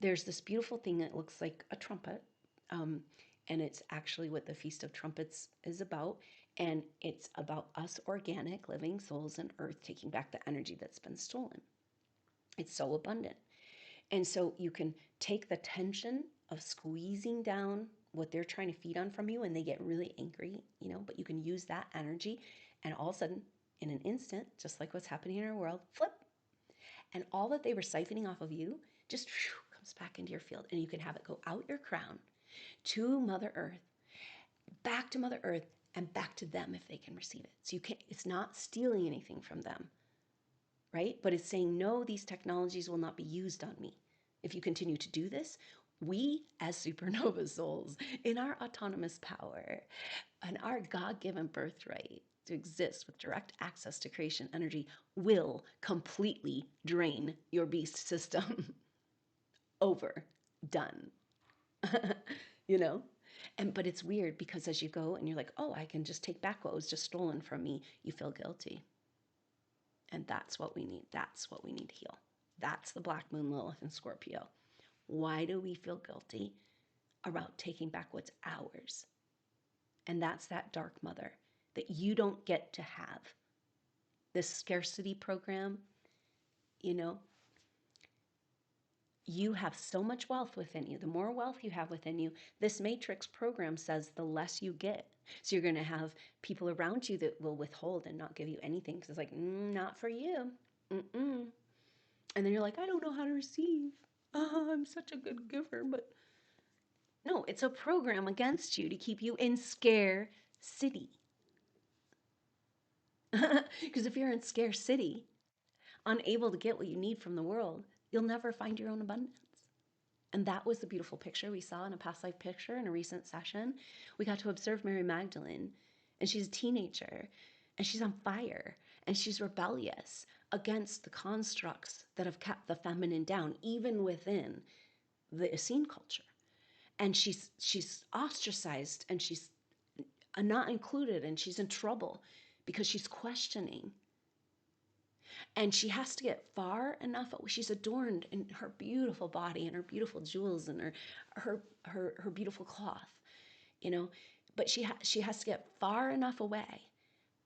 there's this beautiful thing that looks like a trumpet, and it's actually what the Feast of Trumpets is about, and it's about us organic living souls on Earth taking back the energy that's been stolen. It's so abundant. And so you can take the tension of squeezing down what they're trying to feed on from you, and they get really angry, but you can use that energy, and all of a sudden, in an instant, just like what's happening in our world, flip, And all that they were siphoning off of you just comes back into your field, and you can have it go out your crown to Mother Earth, back to Mother Earth, and back to them if they can receive it. So you can't, it's not stealing anything from them, right? But it's saying, no, these technologies will not be used on me. If you continue to do this, we as supernova souls, in our autonomous power and our God-given birthright to exist with direct access to creation energy, will completely drain your beast system. Over, done. You know? But it's weird because as you go and you're like, oh, I can just take back what was just stolen from me, you feel guilty. And that's what we need. That's what we need to heal. That's the Black Moon Lilith in Scorpio. Why do we feel guilty about taking back what's ours? And that's that dark mother that you don't get to have. This scarcity program, you know, you have so much wealth within you. The more wealth you have within you, this matrix program says the less you get. So you're going to have people around you that will withhold and not give you anything because it's like, not for you. Mm-mm. And then you're like, I don't know how to receive. Oh, I'm such a good giver. But no, it's a program against you to keep you in scarcity. Because if you're in scarcity, unable to get what you need from the world, you'll never find your own abundance. And that was the beautiful picture we saw in a past life picture in a recent session. We got to observe Mary Magdalene, and she's a teenager, and she's on fire, and she's rebellious against the constructs that have kept the feminine down, even within the Essene culture. And she's ostracized, and she's not included, and she's in trouble because she's questioning. And she has to get far enough. She's adorned in her beautiful body and her beautiful jewels and her beautiful cloth, you know. But she has to get far enough away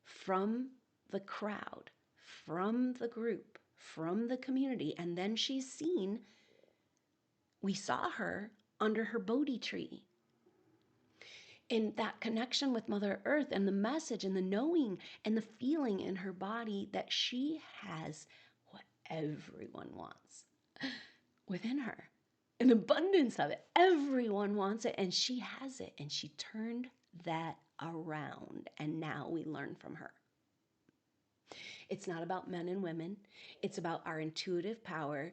from the crowd, from the group, from the community, and then she's seen. We saw her under her Bodhi tree. In that connection with Mother Earth and the message and the knowing and the feeling in her body that she has what everyone wants within her, an abundance of it. Everyone wants it, and she has it, and she turned that around, and now we learn from her. It's not about men and women. It's about our intuitive power,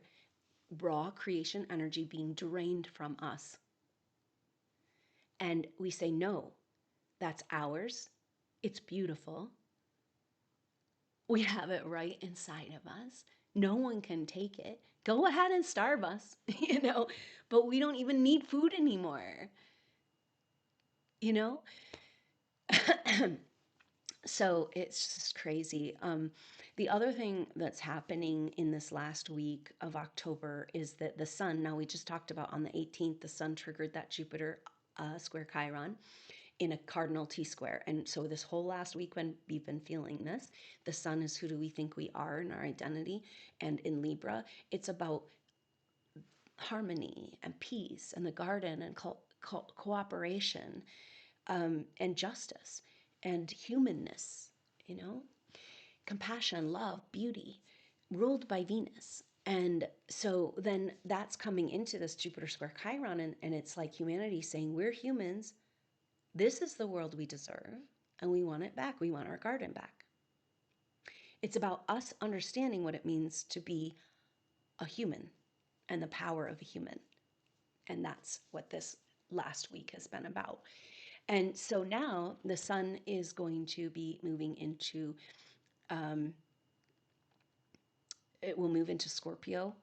raw creation energy being drained from us. And we say, no, that's ours. It's beautiful. We have it right inside of us. No one can take it. Go ahead and starve us, you know, but we don't even need food anymore, you know? So it's just crazy. The other thing that's happening in this last week of October is that the sun, now we just talked about on the 18th, the sun triggered that Jupiter square Chiron in a cardinal T-square. And so this whole last week when we've been feeling this, the sun is who do we think we are in our identity. And in Libra, it's about harmony and peace and the garden and cooperation and justice and humanness, you know, compassion, love, beauty, ruled by Venus. And so then that's coming into this Jupiter square Chiron, and it's like humanity saying, we're humans. This is the world we deserve, and we want it back. We want our garden back. It's about us understanding what it means to be a human and the power of a human. And that's what this last week has been about. And so now the sun is going to be moving into, it will move into Scorpio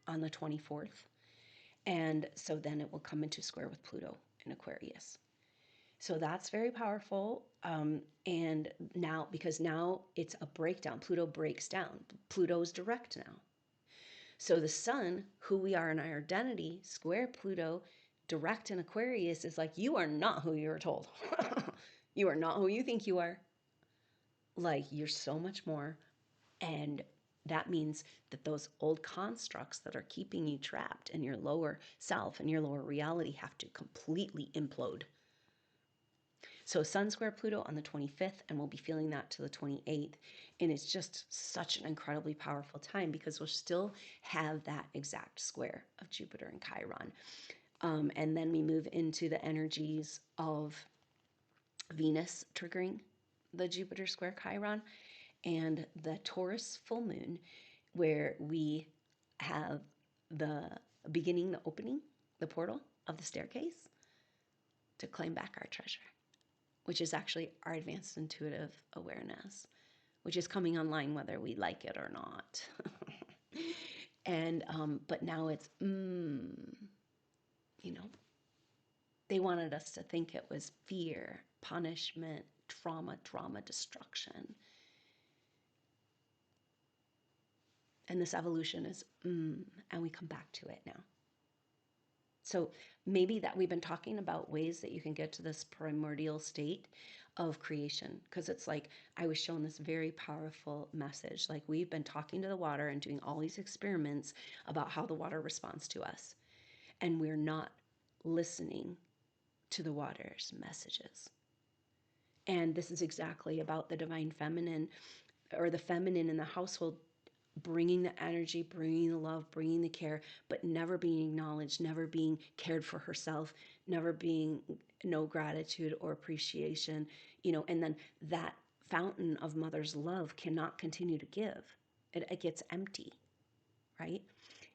on the 24th. And so then it will come into square with Pluto in Aquarius. So that's very powerful. And now, because now it's a breakdown, Pluto breaks down. Pluto's direct now. So the sun, who we are in our identity, square Pluto, direct in Aquarius is like, you are not who you were told. You are not who you think you are. Like, you're so much more. And that means that those old constructs that are keeping you trapped in your lower self and your lower reality have to completely implode. So Sun square Pluto on the 25th, and we'll be feeling that to the 28th. And it's just such an incredibly powerful time because we'll still have that exact square of Jupiter and Chiron. And then we move into the energies of Venus triggering the Jupiter square Chiron and the Taurus full moon, where we have the beginning, the opening, the portal of the staircase to claim back our treasure, which is actually our advanced intuitive awareness, which is coming online whether we like it or not. And but now it's they wanted us to think it was fear, punishment, trauma, destruction. And this evolution is and we come back to it now. So maybe that we've been talking about ways that you can get to this primordial state of creation, because it's like I was shown this very powerful message. Like we've been talking to the water and doing all these experiments about how the water responds to us, and we're not listening to the water's messages. And this is exactly about the divine feminine, or the feminine in the household, bringing the energy, bringing the love, bringing the care, but never being acknowledged, never being cared for herself, never being no gratitude or appreciation, and then that fountain of mother's love cannot continue to give. It gets empty, right?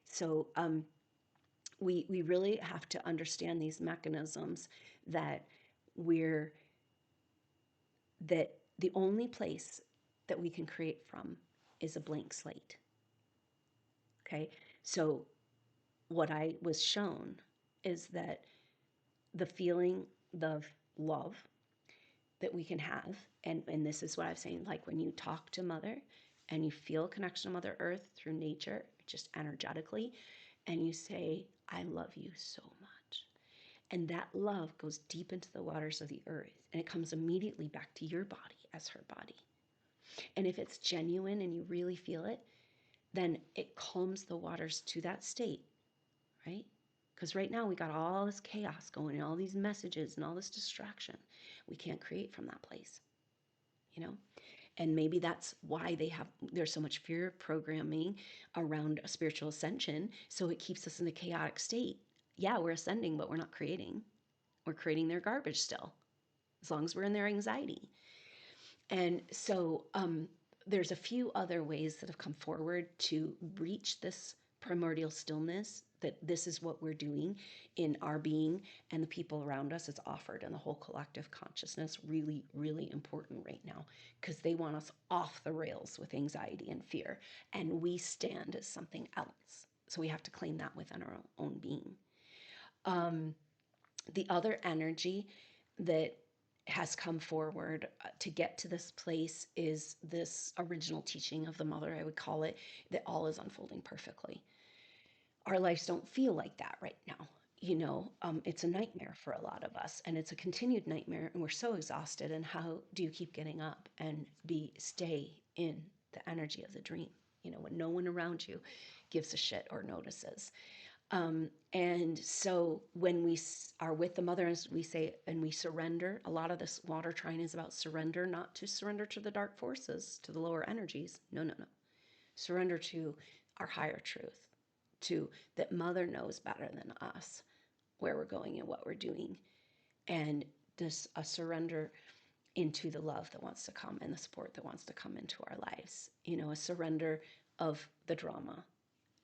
So we really have to understand these mechanisms that that the only place that we can create from is a blank slate. Okay, so what I was shown is that the feeling of love that we can have, and this is what I'm saying, like when you talk to Mother and you feel a connection to Mother Earth through nature, just energetically, and you say, I love you so much. And that love goes deep into the waters of the earth, and it comes immediately back to your body as her body. And if it's genuine and you really feel it, then it calms the waters to that state, right? Because right now we got all this chaos going and all these messages and all this distraction. We can't create from that place, And maybe that's why there's so much fear programming around a spiritual ascension. So it keeps us in a chaotic state. Yeah, we're ascending, but we're not creating. We're creating their garbage still, as long as we're in their anxiety. And so there's a few other ways that have come forward to reach this primordial stillness, that this is what we're doing in our being and the people around us. It's offered in the whole collective consciousness. Really, really important right now, because they want us off the rails with anxiety and fear. And we stand as something else. So we have to claim that within our own being. The other energy that has come forward to get to this place is this original teaching of the mother, I would call it, that all is unfolding perfectly. Our lives don't feel like that right now. It's a nightmare for a lot of us, and it's a continued nightmare, and we're so exhausted. And how do you keep getting up and stay in the energy of the dream, when no one around you gives a shit or notices? And so when we are with the mother, as we say, and we surrender, a lot of this water trine is about surrender, not to surrender to the dark forces, to the lower energies. No. Surrender to our higher truth, to that mother knows better than us where we're going and what we're doing. And this a surrender into the love that wants to come and the support that wants to come into our lives, a surrender of the drama.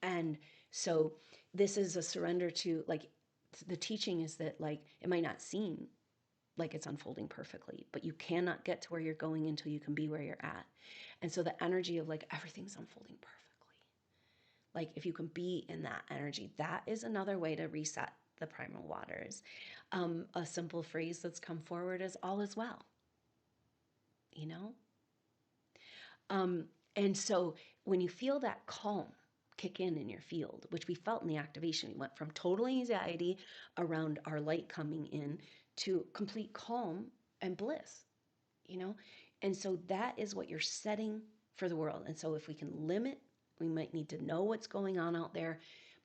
And so this is a surrender to, like, the teaching is that, like, it might not seem like it's unfolding perfectly, but you cannot get to where you're going until you can be where you're at. And so the energy of, like, everything's unfolding perfectly. Like, if you can be in that energy, that is another way to reset the primal waters. A simple phrase that's come forward is all is well, And so when you feel that calm kick in your field, which we felt in the activation, we went from total anxiety around our light coming in to complete calm and bliss, And so that is what you're setting for the world. And so if we can limit, we might need to know what's going on out there,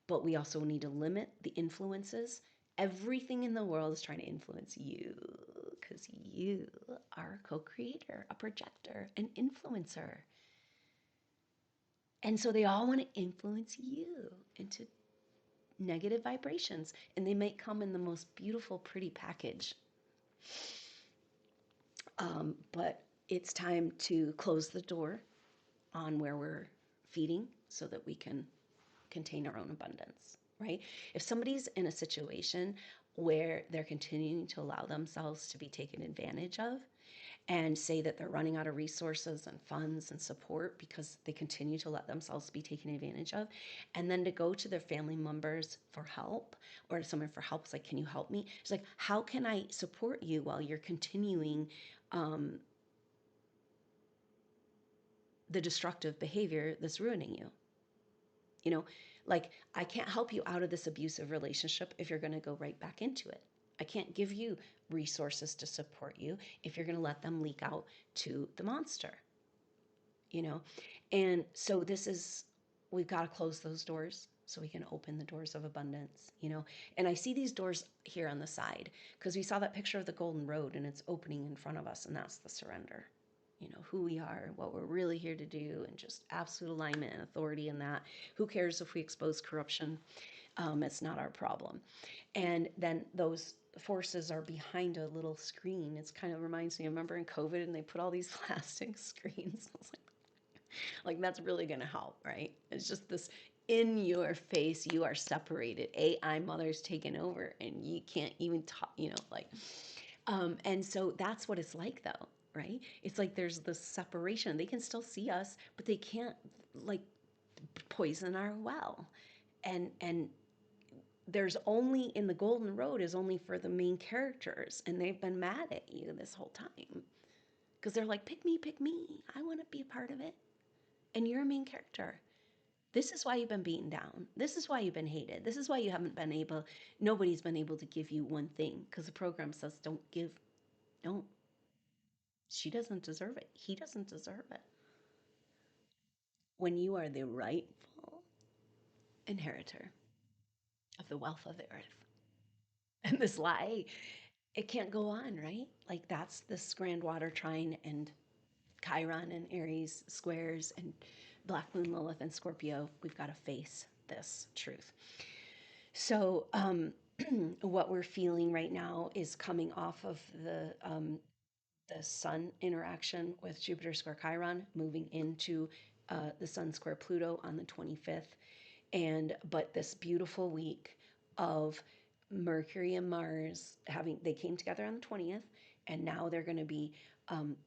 but we also need to limit the influences. Everything in the world is trying to influence you, because you are a co-creator, a projector, an influencer. And so they all want to influence you into negative vibrations, and they might come in the most beautiful, pretty package. But it's time to close the door on where we're feeding so that we can contain our own abundance, right? If somebody's in a situation where they're continuing to allow themselves to be taken advantage of and say that they're running out of resources and funds and support because they continue to let themselves be taken advantage of, and then to go to their family members for help or to someone for help, it's like, can you help me? It's like, how can I support you while you're continuing the destructive behavior that's ruining you? You know, like, I can't help you out of this abusive relationship if you're going to go right back into it. I can't give you resources to support you if you're going to let them leak out to the monster, you know? And so we've got to close those doors so we can open the doors of abundance, you know? And I see these doors here on the side because we saw that picture of the golden road and it's opening in front of us, and that's the surrender. You know, who we are, what we're really here to do, and just absolute alignment and authority in that. Who cares if we expose corruption? It's not our problem. And then those forces are behind a little screen. It's kind of reminds me, I remember in COVID and they put all these plastic screens. I was like that's really going to help, right? It's just this in your face, you are separated. AI mother's taken over and you can't even talk, you know, like, and so that's what it's like though, right? It's like there's this separation. They can still see us, but they can't like poison our well. And there's only in the golden road is only for the main characters, and they've been mad at you this whole time because they're like, pick me, I want to be a part of it, and you're a main character. This is why you've been beaten down. This is why you've been hated. This is why you haven't been able, nobody's been able to give you one thing because the program says don't give, don't. She doesn't deserve it. He doesn't deserve it. When you are the rightful inheritor of the wealth of the earth. And this lie, it can't go on, right? Like that's this grand water trine and Chiron and Aries squares and Black Moon Lilith and Scorpio. We've got to face this truth. So, what we're feeling right now is coming off of the Sun interaction with Jupiter square Chiron, moving into the Sun square Pluto on the 25th, but this beautiful week of Mercury and Mars they came together on the 20th, and now they're going to be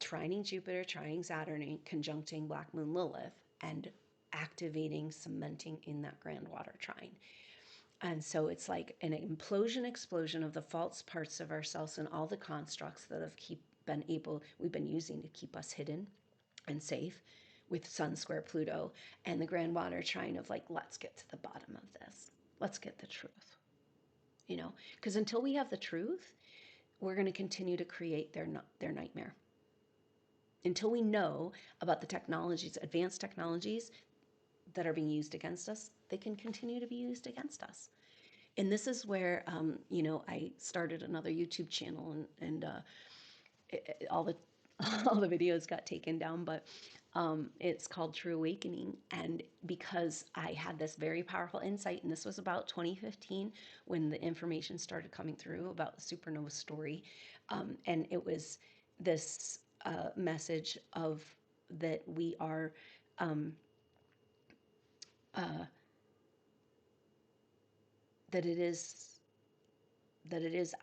trining Jupiter, trining Saturn, and conjuncting Black Moon Lilith, and activating, cementing in that grand water trine. And so it's like an explosion of the false parts of ourselves and all the constructs that we've been using to keep us hidden and safe with Sun square Pluto and the grand water trine of like, let's get to the bottom of this. Let's get the truth, you know, because until we have the truth, we're going to continue to create their nightmare. Until we know about the technologies, advanced technologies that are being used against us, they can continue to be used against us. And this is where, you know, I started another YouTube channel, and all the all the videos got taken down, but it's called True Awakening. And because I had this very powerful insight, and this was about 2015 when the information started coming through about the SuperNova story, and it was this message of that we are that it is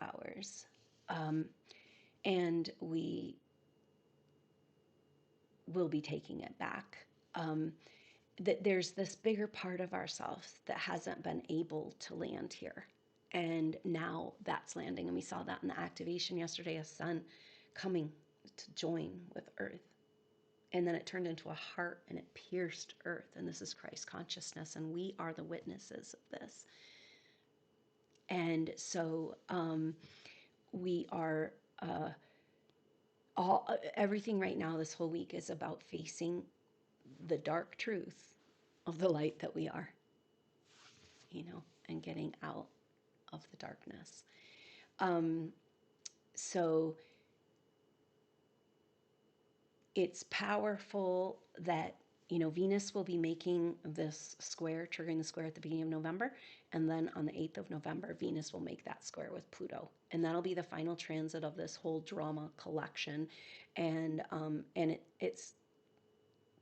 ours, and we will be taking it back. That there's this bigger part of ourselves that hasn't been able to land here, and now that's landing. And we saw that in the activation yesterday, a sun coming to join with Earth, and then it turned into a heart and it pierced Earth, and this is Christ consciousness, and we are the witnesses of this. And so we are everything right now this whole week is about facing the dark truth of the light that we are, you know, and getting out of the darkness. So it's powerful that, you know, Venus will be making this square, triggering the square at the beginning of November. And then on the 8th of November, Venus will make that square with Pluto. And that'll be the final transit of this whole drama collection. And it's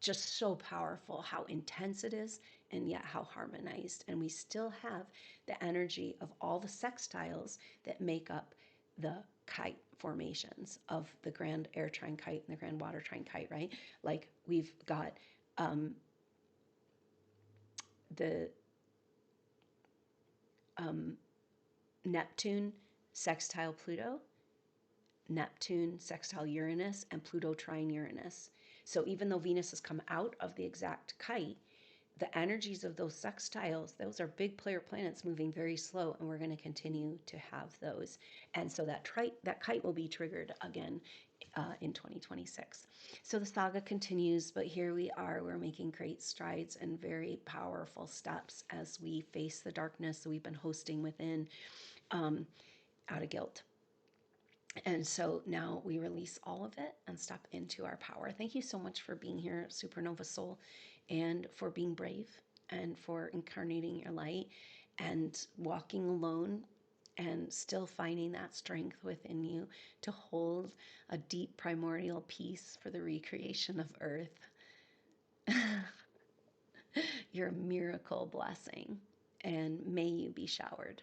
just so powerful how intense it is and yet how harmonized. And we still have the energy of all the sextiles that make up the kite formations of the grand Air Trine Kite and the grand water trine kite, right? Like we've got the Neptune sextile Pluto, Neptune sextile Uranus, and Pluto trine Uranus. So even though Venus has come out of the exact kite, the energies of those sextiles, those are big player planets moving very slow, and we're going to continue to have those. And so that kite will be triggered again in 2026. So the saga continues, but here we are. We're making great strides and very powerful steps as we face the darkness that we've been hosting within out of guilt. And so now we release all of it and step into our power. Thank you so much for being here, Supernova Soul, and for being brave and for incarnating your light and walking alone and still finding that strength within you to hold a deep primordial peace for the recreation of Earth. You're a miracle blessing, and may you be showered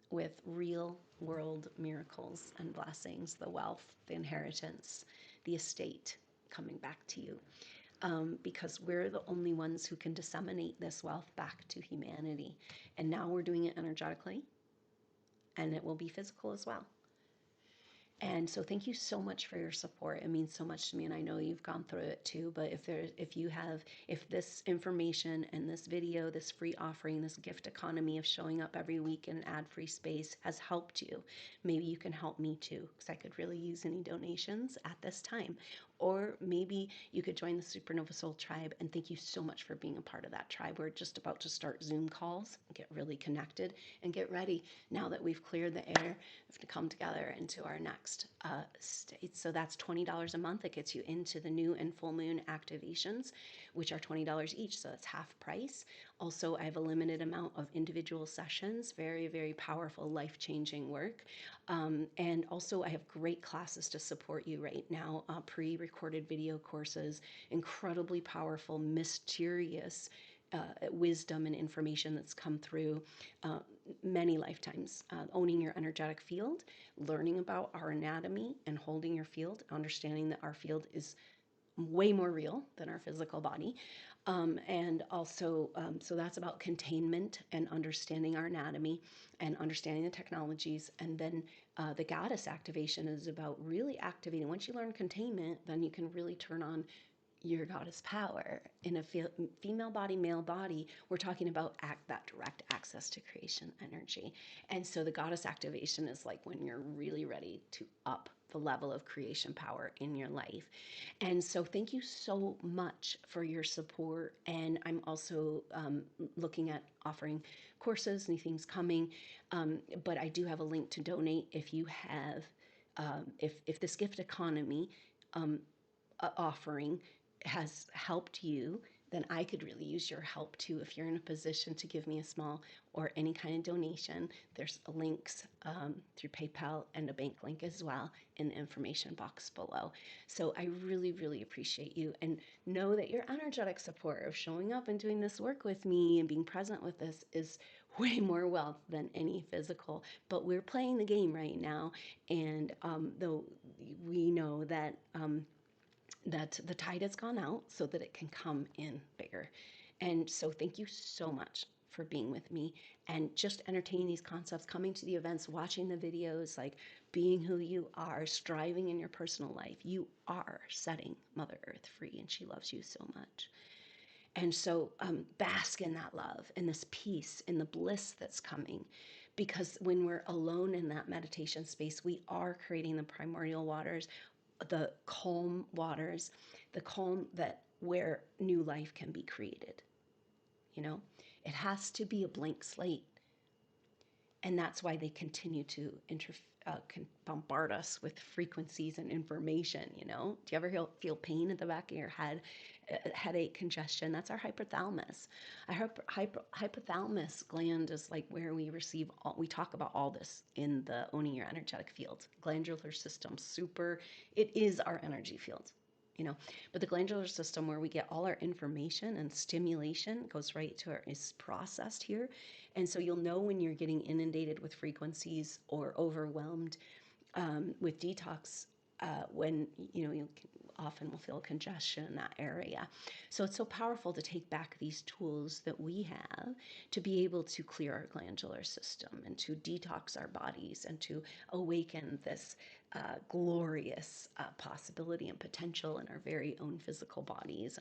with real world miracles and blessings, the wealth, the inheritance, the estate coming back to you. Because we're the only ones who can disseminate this wealth back to humanity. And now we're doing it energetically, and it will be physical as well. And so thank you so much for your support. It means so much to me, and I know you've gone through it too. But if this information and this video, this free offering, this gift economy of showing up every week in an ad-free space has helped you, maybe you can help me too, because I could really use any donations at this time. Or maybe you could join the Supernova Soul tribe, and thank you so much for being a part of that tribe. We're just about to start Zoom calls, get really connected, and get ready now that we've cleared the air to come together into our next state. So that's $20 a month. It gets you into the new and full moon activations, which are $20 each. So that's half price. Also, I have a limited amount of individual sessions, very, very powerful, life-changing work. And also I have great classes to support you right now, pre-recorded video courses, incredibly powerful, mysterious wisdom and information that's come through many lifetimes, owning your energetic field, learning about our anatomy and holding your field, understanding that our field is way more real than our physical body. And also, so that's about containment and understanding our anatomy and understanding the technologies. And then the goddess activation is about really activating. Once you learn containment, then you can really turn on your goddess power in a female body, male body. We're talking about that direct access to creation energy. And so the goddess activation is like when you're really ready to up the level of creation power in your life. And so thank you so much for your support. And I'm also looking at offering courses, new things coming. But I do have a link to donate if you have, if this gift economy offering has helped you, then I could really use your help too. If you're in a position to give me a small or any kind of donation, there's links through PayPal and a bank link as well in the information box below. So I really, really appreciate you, and know that your energetic support of showing up and doing this work with me and being present with this is way more wealth than any physical. But we're playing the game right now, and though we know that that the tide has gone out so that it can come in bigger. And so thank you so much for being with me and just entertaining these concepts, coming to the events, watching the videos, like being who you are, striving in your personal life. You are setting Mother Earth free, and she loves you so much. And so bask in that love, in this peace, in the bliss that's coming. Because when we're alone in that meditation space, we are creating the primordial waters, the calm waters, the calm that where new life can be created. You know, it has to be a blank slate. And that's why they continue to can bombard us with frequencies and information. Do you ever feel pain at the back of your head, headache, congestion? That's our hypothalamus. Our hypothalamus gland is like where we we talk about all this in the Owning Your Energetic Field. Glandular system, it is our energy field. But the glandular system, where we get all our information and stimulation, goes right to is processed here. And so you'll know when you're getting inundated with frequencies or overwhelmed with detox, when you often will feel congestion in that area. So it's so powerful to take back these tools that we have to be able to clear our glandular system and to detox our bodies and to awaken this glorious possibility and potential in our very own physical bodies.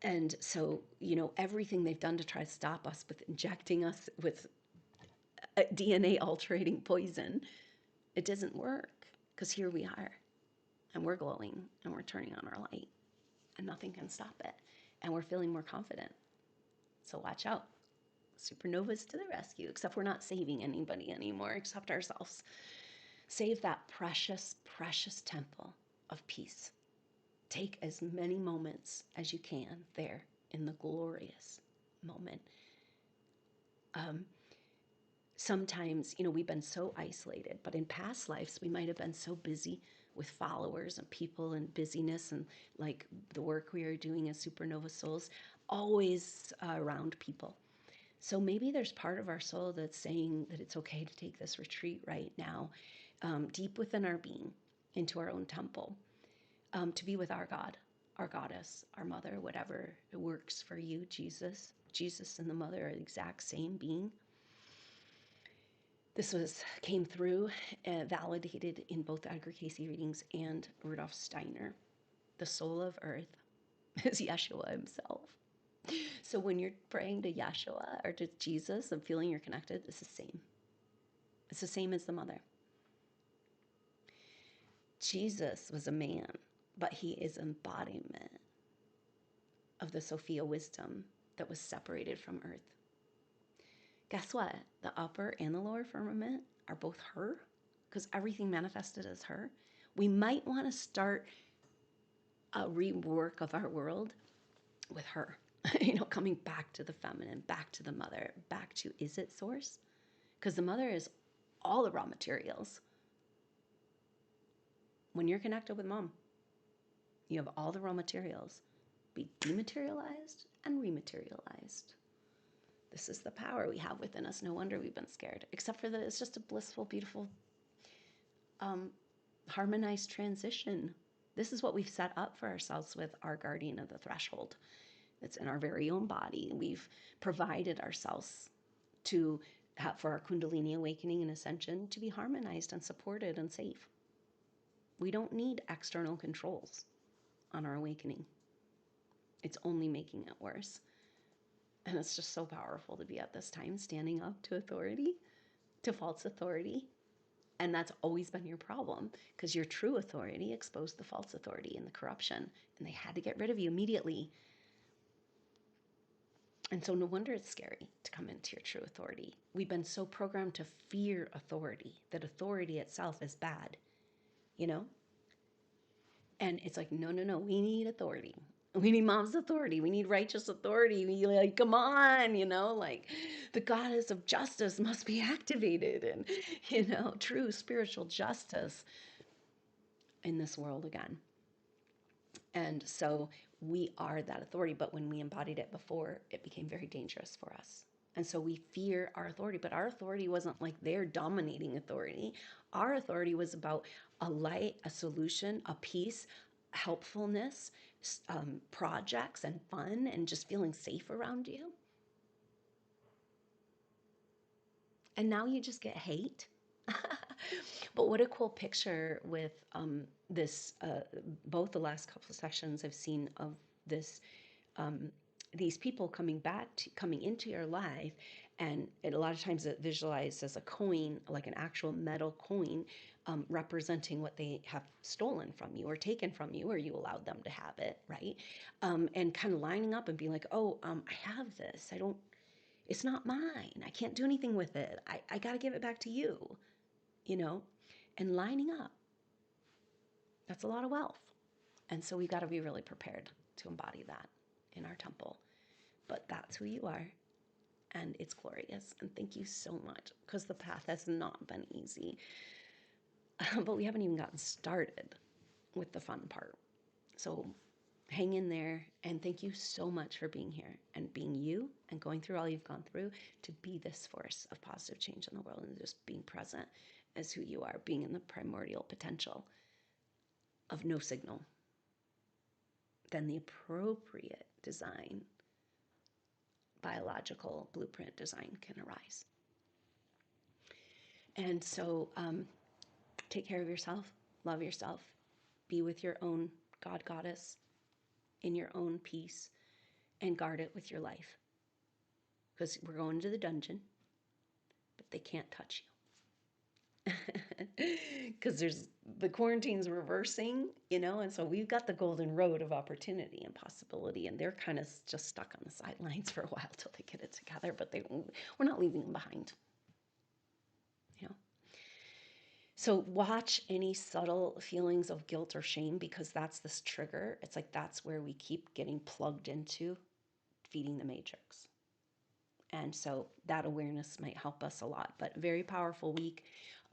And so, everything they've done to try to stop us with injecting us with a DNA altering poison, it doesn't work, because here we are and we're glowing and we're turning on our light and nothing can stop it. And we're feeling more confident. So watch out. SuperNovas to the rescue, except we're not saving anybody anymore except ourselves. Save that precious, precious temple of peace. Take as many moments as you can there in the glorious moment. Sometimes, we've been so isolated, but in past lives, we might have been so busy with followers and people and busyness and like the work we are doing as supernova souls, always around people. So maybe there's part of our soul that's saying that it's okay to take this retreat right now, deep within our being, into our own temple, to be with our God, our goddess, our mother, whatever works for you. Jesus and the mother are the exact same being. This came through, validated in both Edgar Cayce readings and Rudolf Steiner. The soul of earth is Yeshua himself. So when you're praying to Yeshua or to Jesus and feeling you're connected, it's the same. It's the same as the mother. Jesus was a man, but he is embodiment of the Sophia wisdom that was separated from earth. Guess what? The upper and the lower firmament are both her, because everything manifested as her. We might want to start a rework of our world with her, coming back to the feminine, back to the mother, back to is it source? Because the mother is all the raw materials. When you're connected with mom, you have all the raw materials be dematerialized and rematerialized. This is the power we have within us. No wonder we've been scared, except for that it's just a blissful, beautiful, harmonized transition. This is what we've set up for ourselves with our guardian of the threshold. It's in our very own body. We've provided ourselves for our Kundalini awakening and ascension to be harmonized and supported and safe. We don't need external controls on our awakening. It's only making it worse. And it's just so powerful to be at this time standing up to authority, to false authority. And that's always been your problem, because your true authority exposed the false authority and the corruption, and they had to get rid of you immediately. And so no wonder it's scary to come into your true authority. We've been so programmed to fear authority, that authority itself is bad, And it's like, no, we need authority. We need mom's authority. We need righteous authority. We come on, the goddess of justice must be activated, and, true spiritual justice in this world again. And so we are that authority, but when we embodied it before, it became very dangerous for us. And so we fear our authority, but our authority wasn't like their dominating authority. Our authority was about a light, a solution, a peace, helpfulness, projects and fun, and just feeling safe around you. And now you just get hate. But what a cool picture with this, both the last couple of sessions I've seen of this, these people coming into your life, and a lot of times it visualized as a coin, like an actual metal coin, representing what they have stolen from you or taken from you, or you allowed them to have it, right? And kind of lining up and being like, oh, I have this. It's not mine. I can't do anything with it. I got to give it back to you, and lining up. That's a lot of wealth. And so we got to be really prepared to embody that in our temple. But that's who you are. And it's glorious. And thank you so much, because the path has not been easy. But we haven't even gotten started with the fun part. So hang in there, and thank you so much for being here and being you and going through all you've gone through to be this force of positive change in the world, and just being present as who you are, being in the primordial potential of no signal. Then the appropriate design, biological blueprint design can arise. And so take care of yourself, love yourself, be with your own God, goddess, in your own peace, and guard it with your life. Because we're going to the dungeon, but they can't touch you. Because the quarantine's reversing, and so we've got the golden road of opportunity and possibility, and they're kind of just stuck on the sidelines for a while till they get it together, but we're not leaving them behind. So watch any subtle feelings of guilt or shame, because that's this trigger. It's like that's where we keep getting plugged into feeding the matrix. And so that awareness might help us a lot. But very powerful week,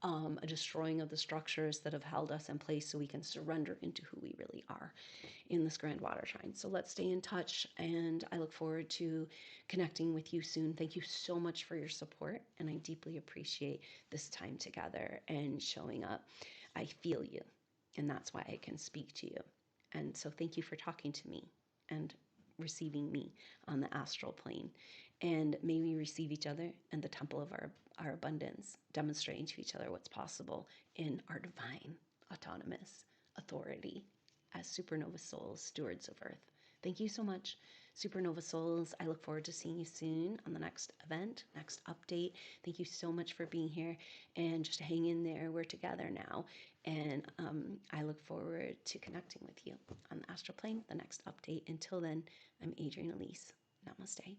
a destroying of the structures that have held us in place so we can surrender into who we really are in this grand water trine. So let's stay in touch, and I look forward to connecting with you soon. Thank you so much for your support, and I deeply appreciate this time together and showing up. I feel you, and that's why I can speak to you. And so thank you for talking to me and receiving me on the astral plane. And may we receive each other in the temple of our abundance, demonstrating to each other what's possible in our divine autonomous authority as supernova souls, stewards of Earth. Thank you so much, supernova souls. I look forward to seeing you soon on the next event, next update. Thank you so much for being here, and just hang in there. We're together now, and I look forward to connecting with you on the astral plane, the next update. Until then, I'm Adrienne Elise. Namaste.